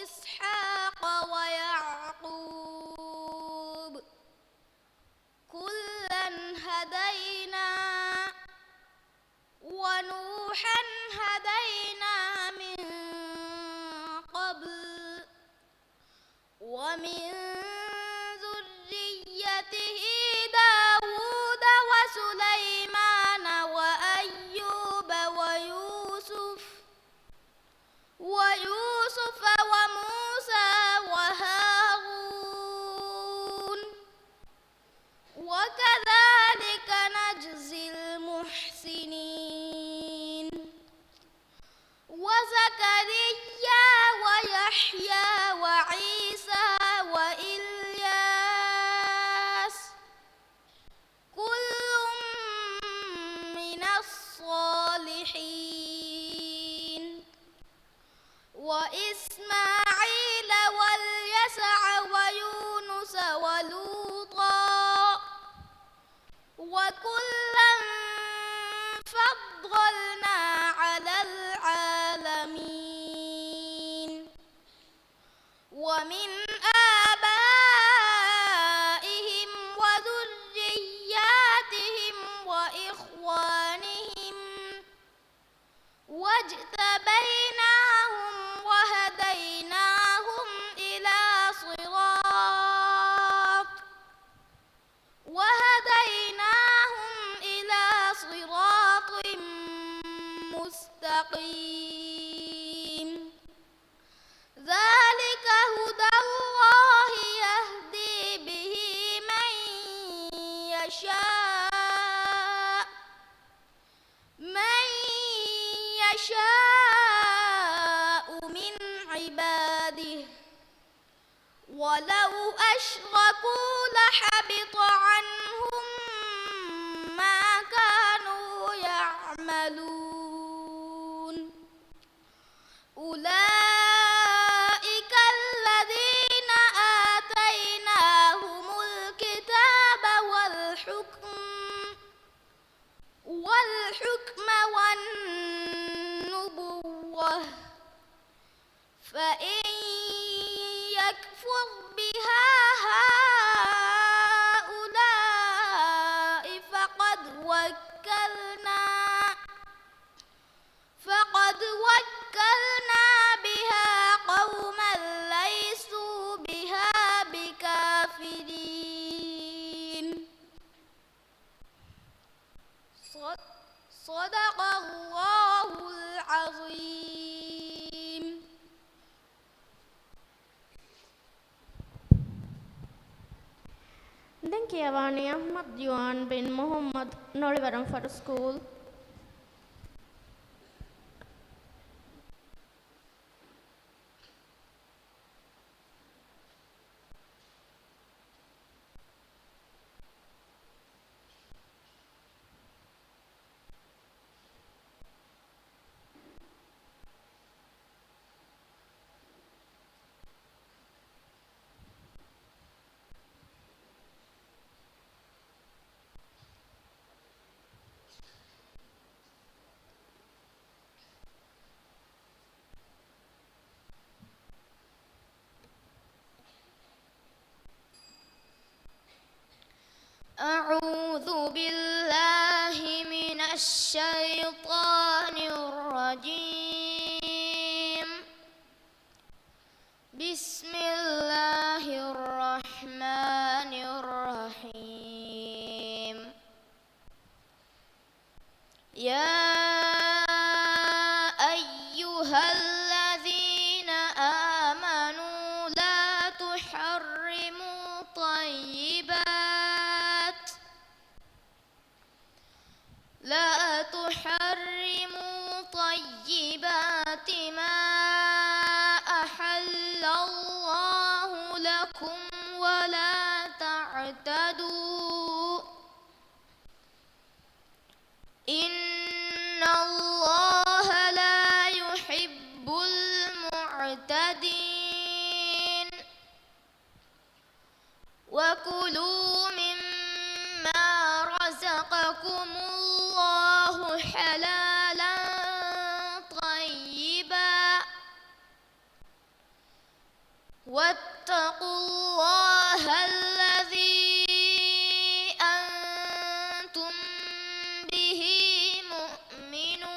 إسحاق ويعقوب كلا هدينا ونوحا هدينا من قبل ومن ذريته داود وسليمان وأيوب ويوسف وموسى وهارون وكذلك نجزي المحسنين وزكريا ويحيى وعيسى وإلياس كل من الصالحين وإسماعيل واليسع ويونس ولوطا وكلا فضلنا على العالمين ومن آبائهم وذرياتهم وإخوانهم واجتبيناهم وهديناهم إلى صراط مستقيم ذلك هدى الله يهدي به من يشاء من عباده ولو أشركوا لحبط عنهم ما كانوا يعملون أولئك الذين آتيناهم الكتاب والحكم والنبوة فإن يكفر بها هؤلاء فقد وكلنا بها قوما ليسوا بها بكافرين صدق الله العظيم. Denkiavani Ahmad Yuan bin Muhammad Nolivaram for school. أعوذ بالله من الشيطان الرجيم بسم الله الرحمن الرحيم يا أيها الذين رزقكم الله حلالا طيبا واتقوا الله الذي أنتم به مؤمنون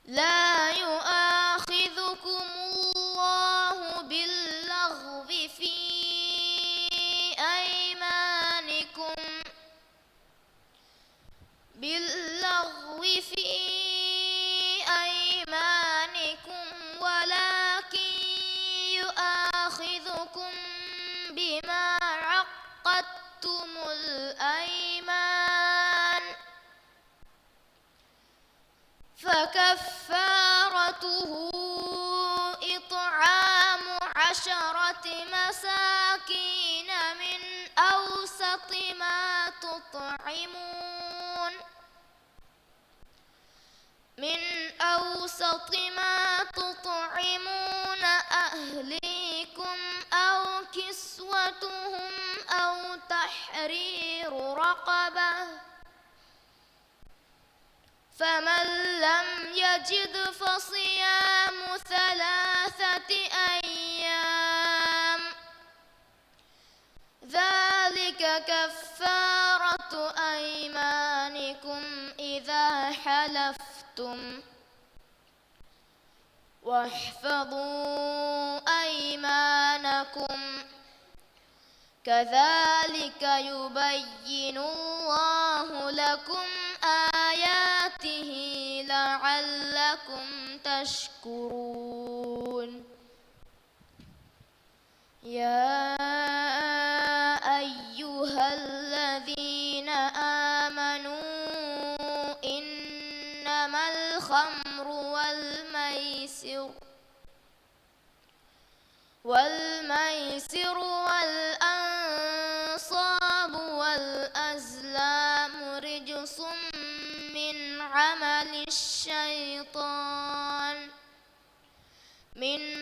لا يؤاخذكم الله باللغو في أيمانكم ولكن يؤاخذكم بما عقدتم الأيمان فكفارته إطعام 10 مساكين من أوسط ما تطعمون أهليكم أو كسوتهم أو تحرير رقبة فمن لم يجد فصيام 3 أيام ذلك كفارة أيمانكم إذا حلفتم واحفظوا أيمانكم كذلك يبين الله لكم آياته لعلكم تشكرون يا أيها الذين آمنوا إنما الخمر والميسر والأنصاب والأزلام رجس من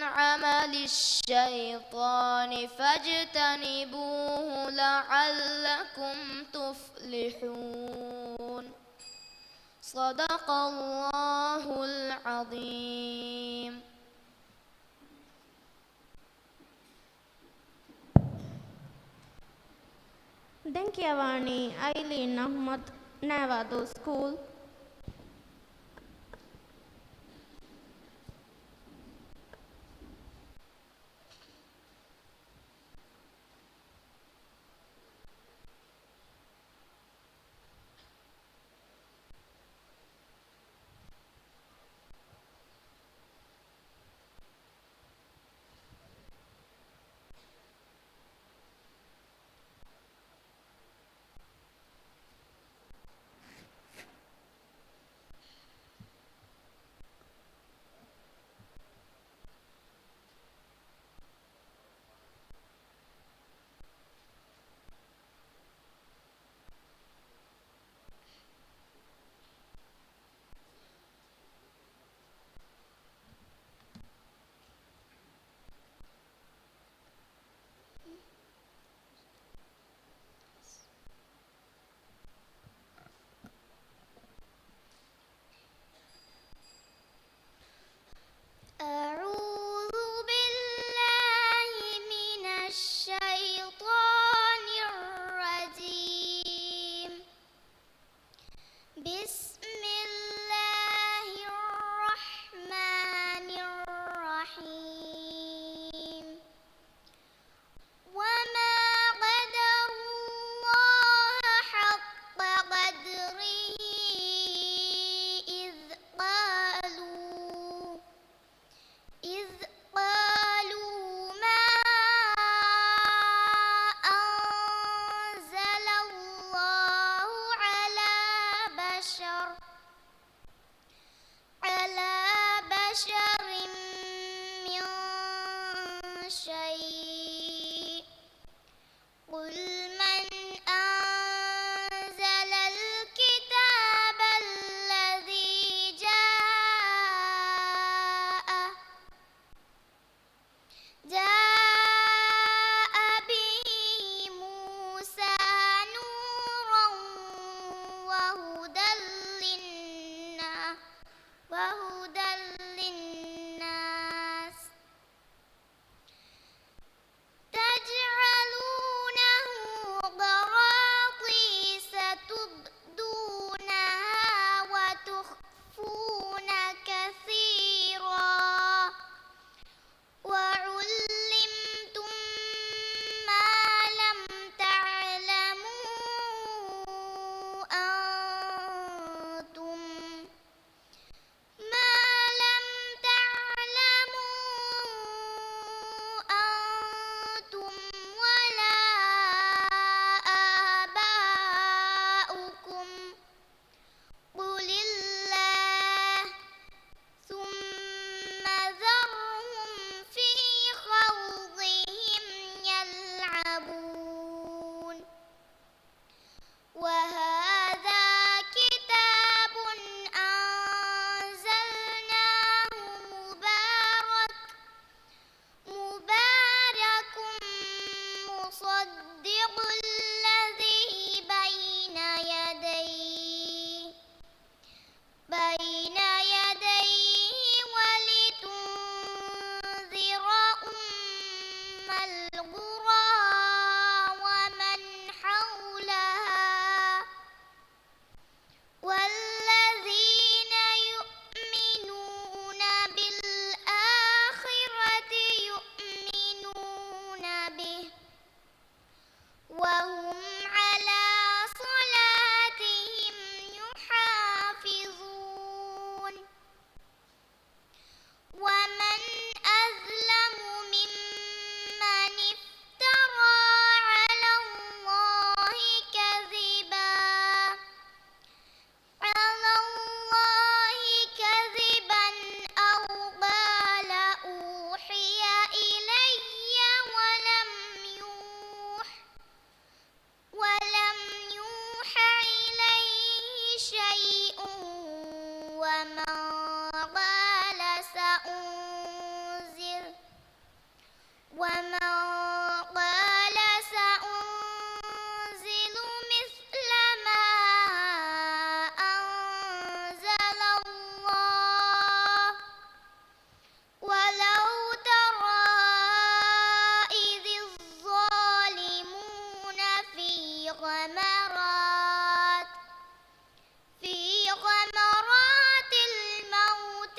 عمل الشيطان فاجتنبوه لعلكم تفلحون صدق الله العظيم. Denkiavani Eileen Ahmad Nevado School. الذي بين يديه ولتنذر أم القرى ومن حولها والذين يؤمنون بالآخرة يؤمنون به وهم على صلاتهم يحافظون ومن أظلم ممن افترى على الله كذبا أو قال أوحي إلي ولم يوحى إليه شيء ومن قال سأنزل مثل ما أنزل الله ولو ترى إذ الظالمون في غمرات الموت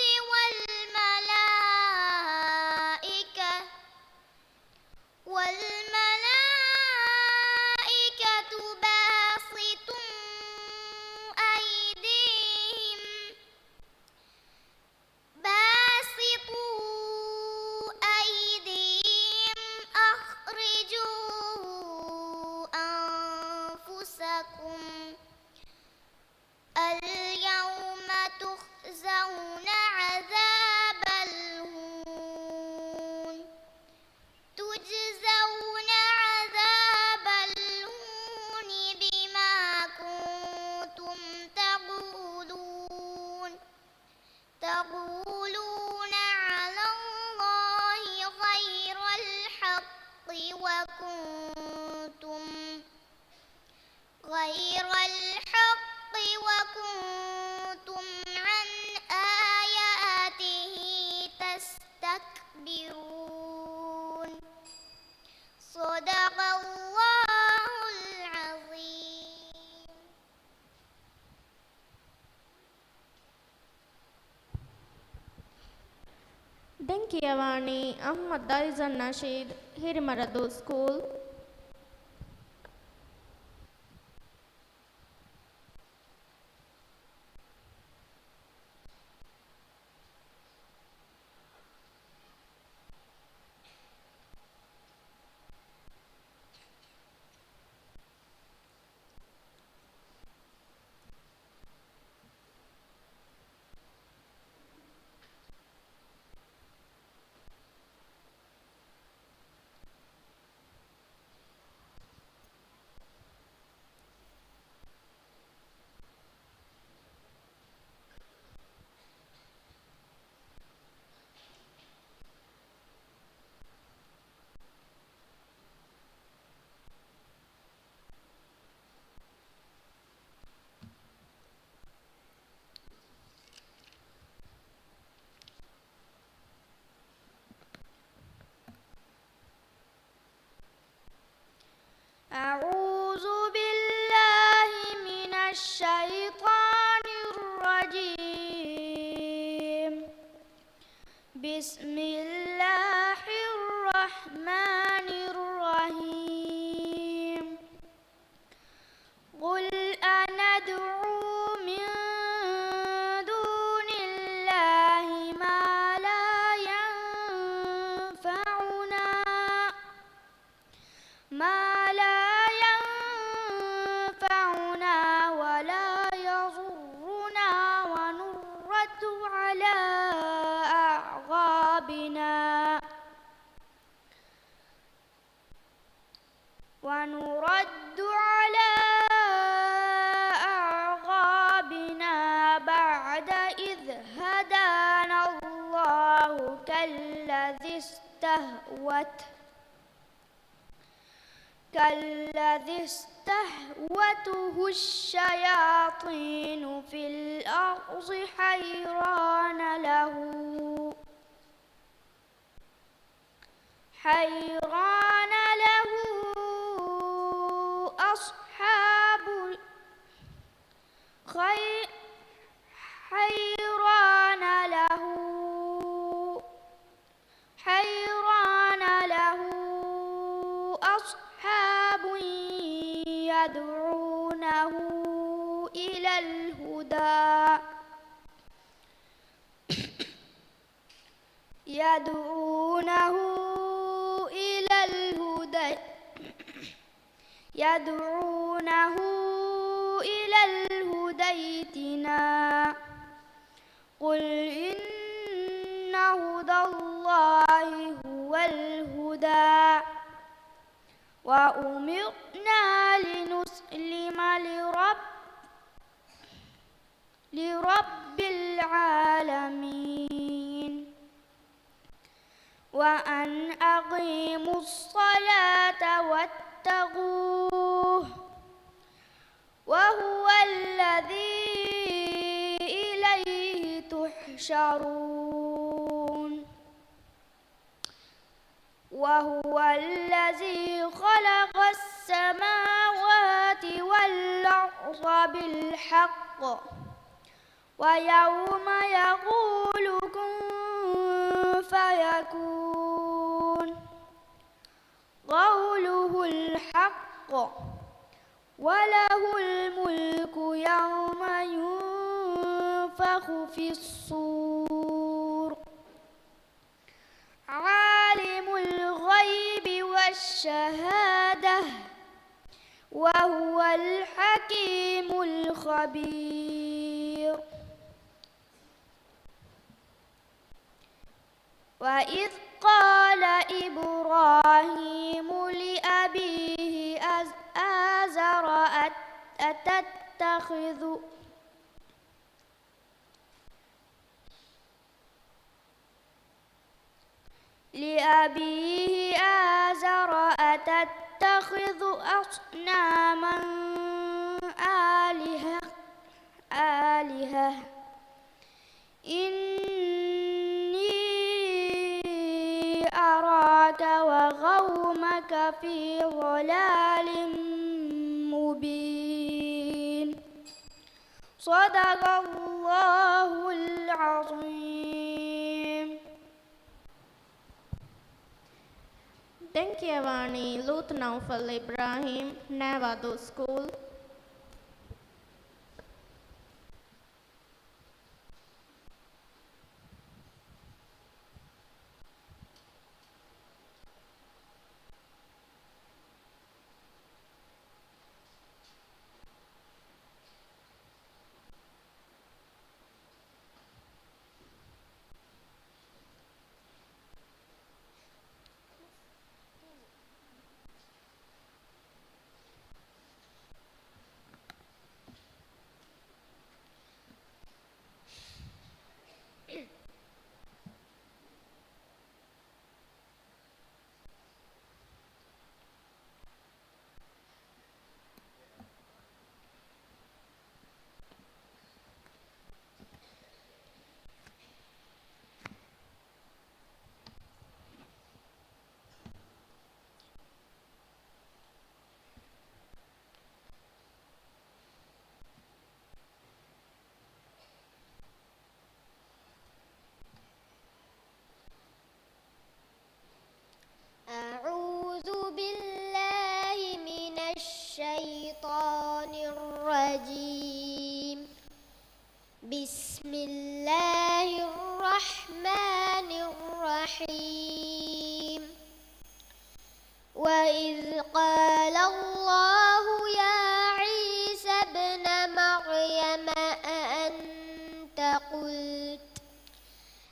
والملائكة باسطوا أيديهم أخرجوا أنفسكم اليوم تجزون عذاب الهون بما كنتم تقولون على الله غير الحق وكنتم عن آياته تستكبرون صدق الله العظيم. දැන් කියවන්නේ අහ්මද් දයිසන් නෂීද් හිරිමරදු ස්කූල්. أعوذ بالله من الشيطان الرجيم. بسم الله الرحمن الرحيم. قل أندعو من دون الله ما لا ينفعنا ولا يضرنا ونرد على أعقابنا بعد إذ هدانا الله كالذي استهوته الشياطين في الأرض حيران له أصحاب حيران له أصحاب يدعونه إلى الهدى ائتنا قل إن هدى الله هو الهدى وأمرنا لنسلم لرب العالمين وأن أقيموا الصلاة واتقوه وهو إليه تحشرون وهو الذي خلق السماوات والأرض بالحق ويوم يقول كن فيكون قوله الحق وله الملك يوم ينفخ في الصور عالم الغيب والشهادة وهو الحكيم الخبير وإذ قال إبراهيم لأبيه آزر أتتخذ أصناما آلهة إني أراك وقومك في ضلال مبين صدق الله العظيم. Denkjewani Lut Naufal Ibrahim, Nevado School. أعوذ بالله من الشيطان الرجيم. بسم الله الرحمن الرحيم. وإذ قال الله يا عيسى ابن مريم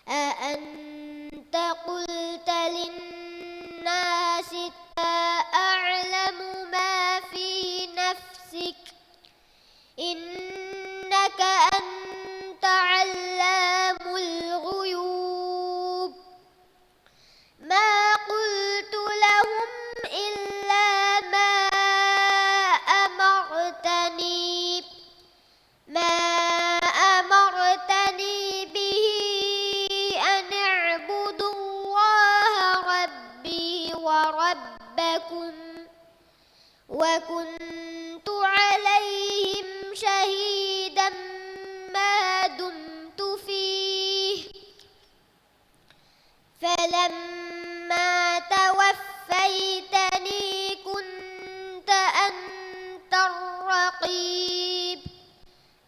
أأنت قلت للناس أعلم ما في نفسك إنك أنت علام الغيوب ما قلت لهم إلا ما كنت عليهم شهيدا ما دمت فيه فلما توفيتني كنت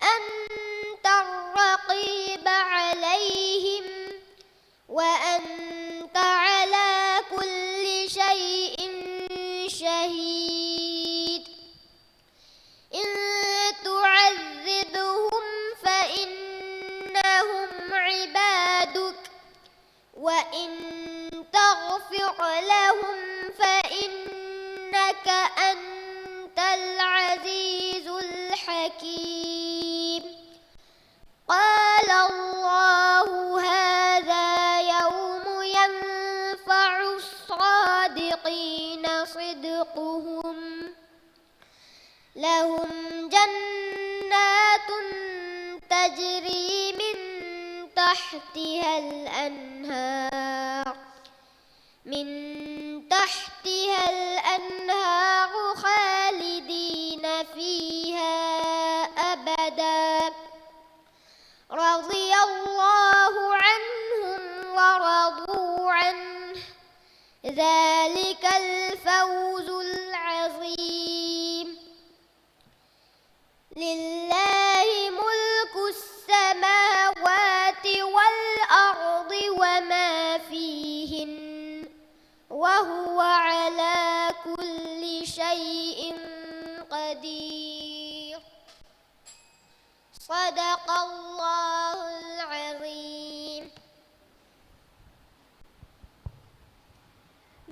أنت الرقيب عليهم وأنت على كل شيء شهيد إن تعذبهم فإنهم عبادك وإن تغفر لهم فإنك أنت العزيز الحكيم قال الله هذا يوم ينفع الصادقين صدقهم لهم جنات تجري من تحتها الأنهار خالدين فيها أبدا رضي الله عنهم ورضوا عنه ذلك الفوز العظيم لله ملك السماوات والأرض وما فيهن وهو على كل شيء قدير صدق الله العظيم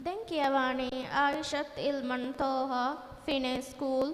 දැන් කියවන්නේ ආයිෂත් ඉල්මන් තෝහා ෆිනේ ස්කූල්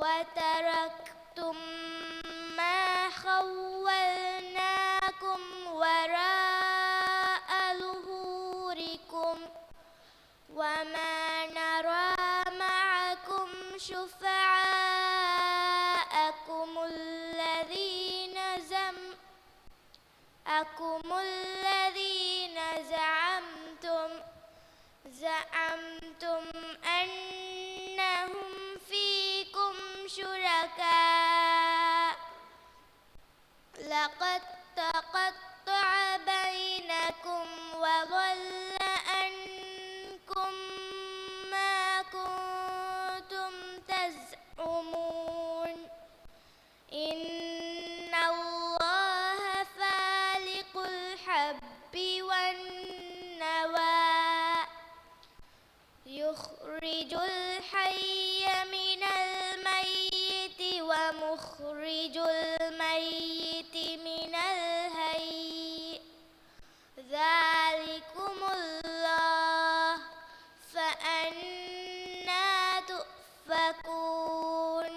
وتركتم ما خولناكم وراء ظهوركم وما نرى معكم شفعاءكم الذين زعمتم أنهم فيكم شركاء لقد تقطع بينكم وضل عنكم ما كنتم تزعمون إن الله فالق الحب والنوى يخرج الحي من الميت ومخرج الميت من الحي ذلكم الله فأنى تؤفكون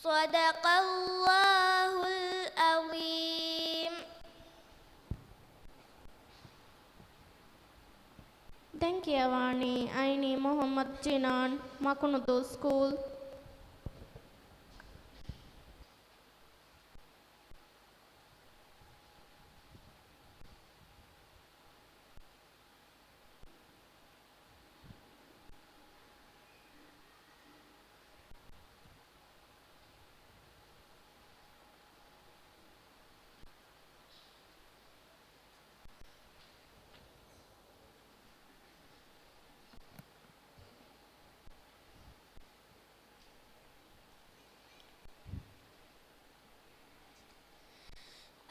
صدق الله العظيم. Thank you, Avani. Aini Muhammad Jinan, Makunudu School.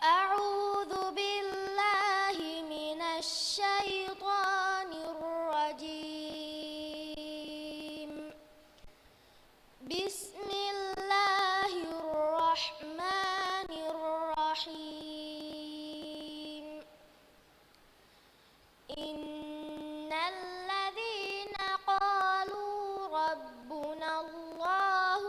أعوذ بالله من الشيطان الرجيم. بسم الله الرحمن الرحيم. إن الذين قالوا ربنا الله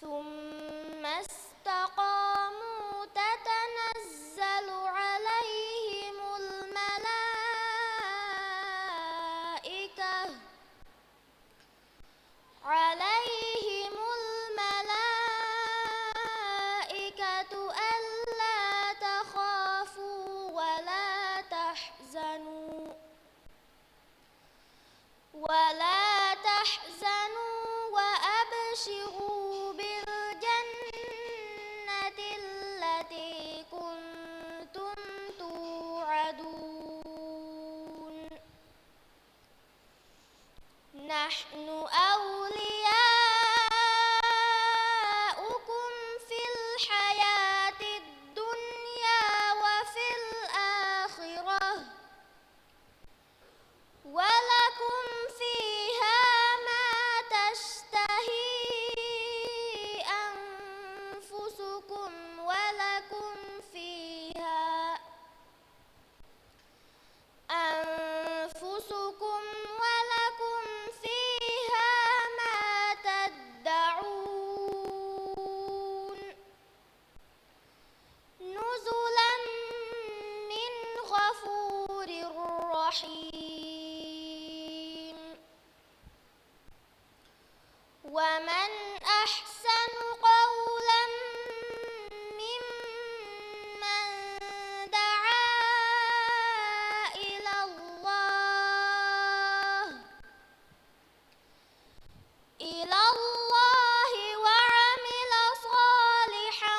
ثم استقاموا تتنزل عليهم الملائكة ألا تخافوا ولا تحزنوا وأبشروا بالجنة التي كنتم توعدون. نحن أولياؤكم في الحياة الدنيا وفي الآخرة ولكم فيها ما تشتهي أنفسكم ولكم فيها ما تدعون. نزلا من غفور رحيم. ومن أحسن قولا ممن دعا إلى الله وعمل صالحا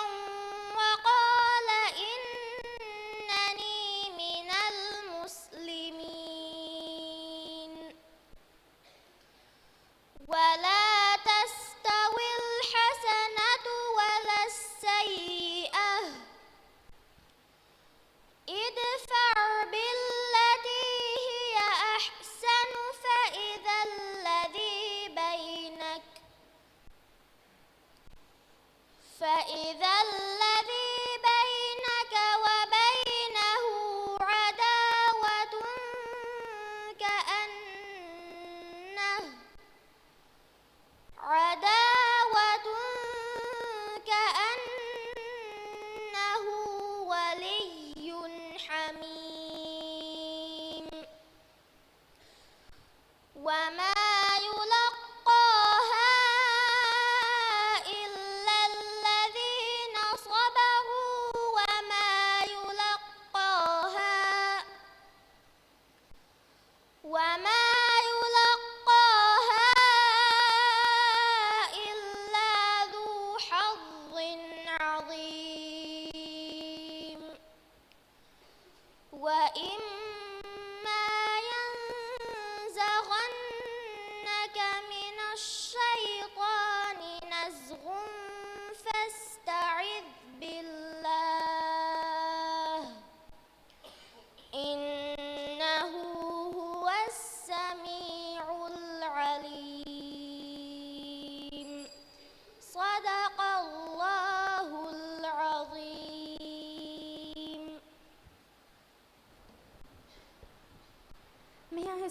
وقال إنني من المسلمين. ولا تستوي الحسنة ولا السيئة ادفع بالتي هي أحسن فإذا الذي بينك وبينه عداوة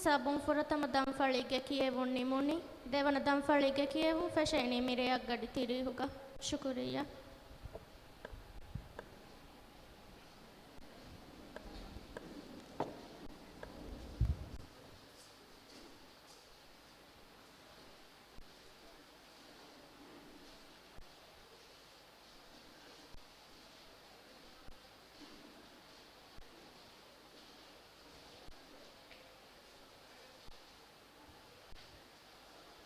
ಹಿಸಾಬುಂ ಫುರತಮ ದಂಫಳಿಗೆ ಕಿಯೆವುನ್ ನಿಮುನಿ ದೇವನ ದಂಫಳಿಗೆ ಕಿಯೆವುನ್ ಫೆಶೈನಿ ಮಿರೆ ಅಗ್ಗಡಿ ತಿರಿಹುಗ ಶುಕ್ರಿಯಾ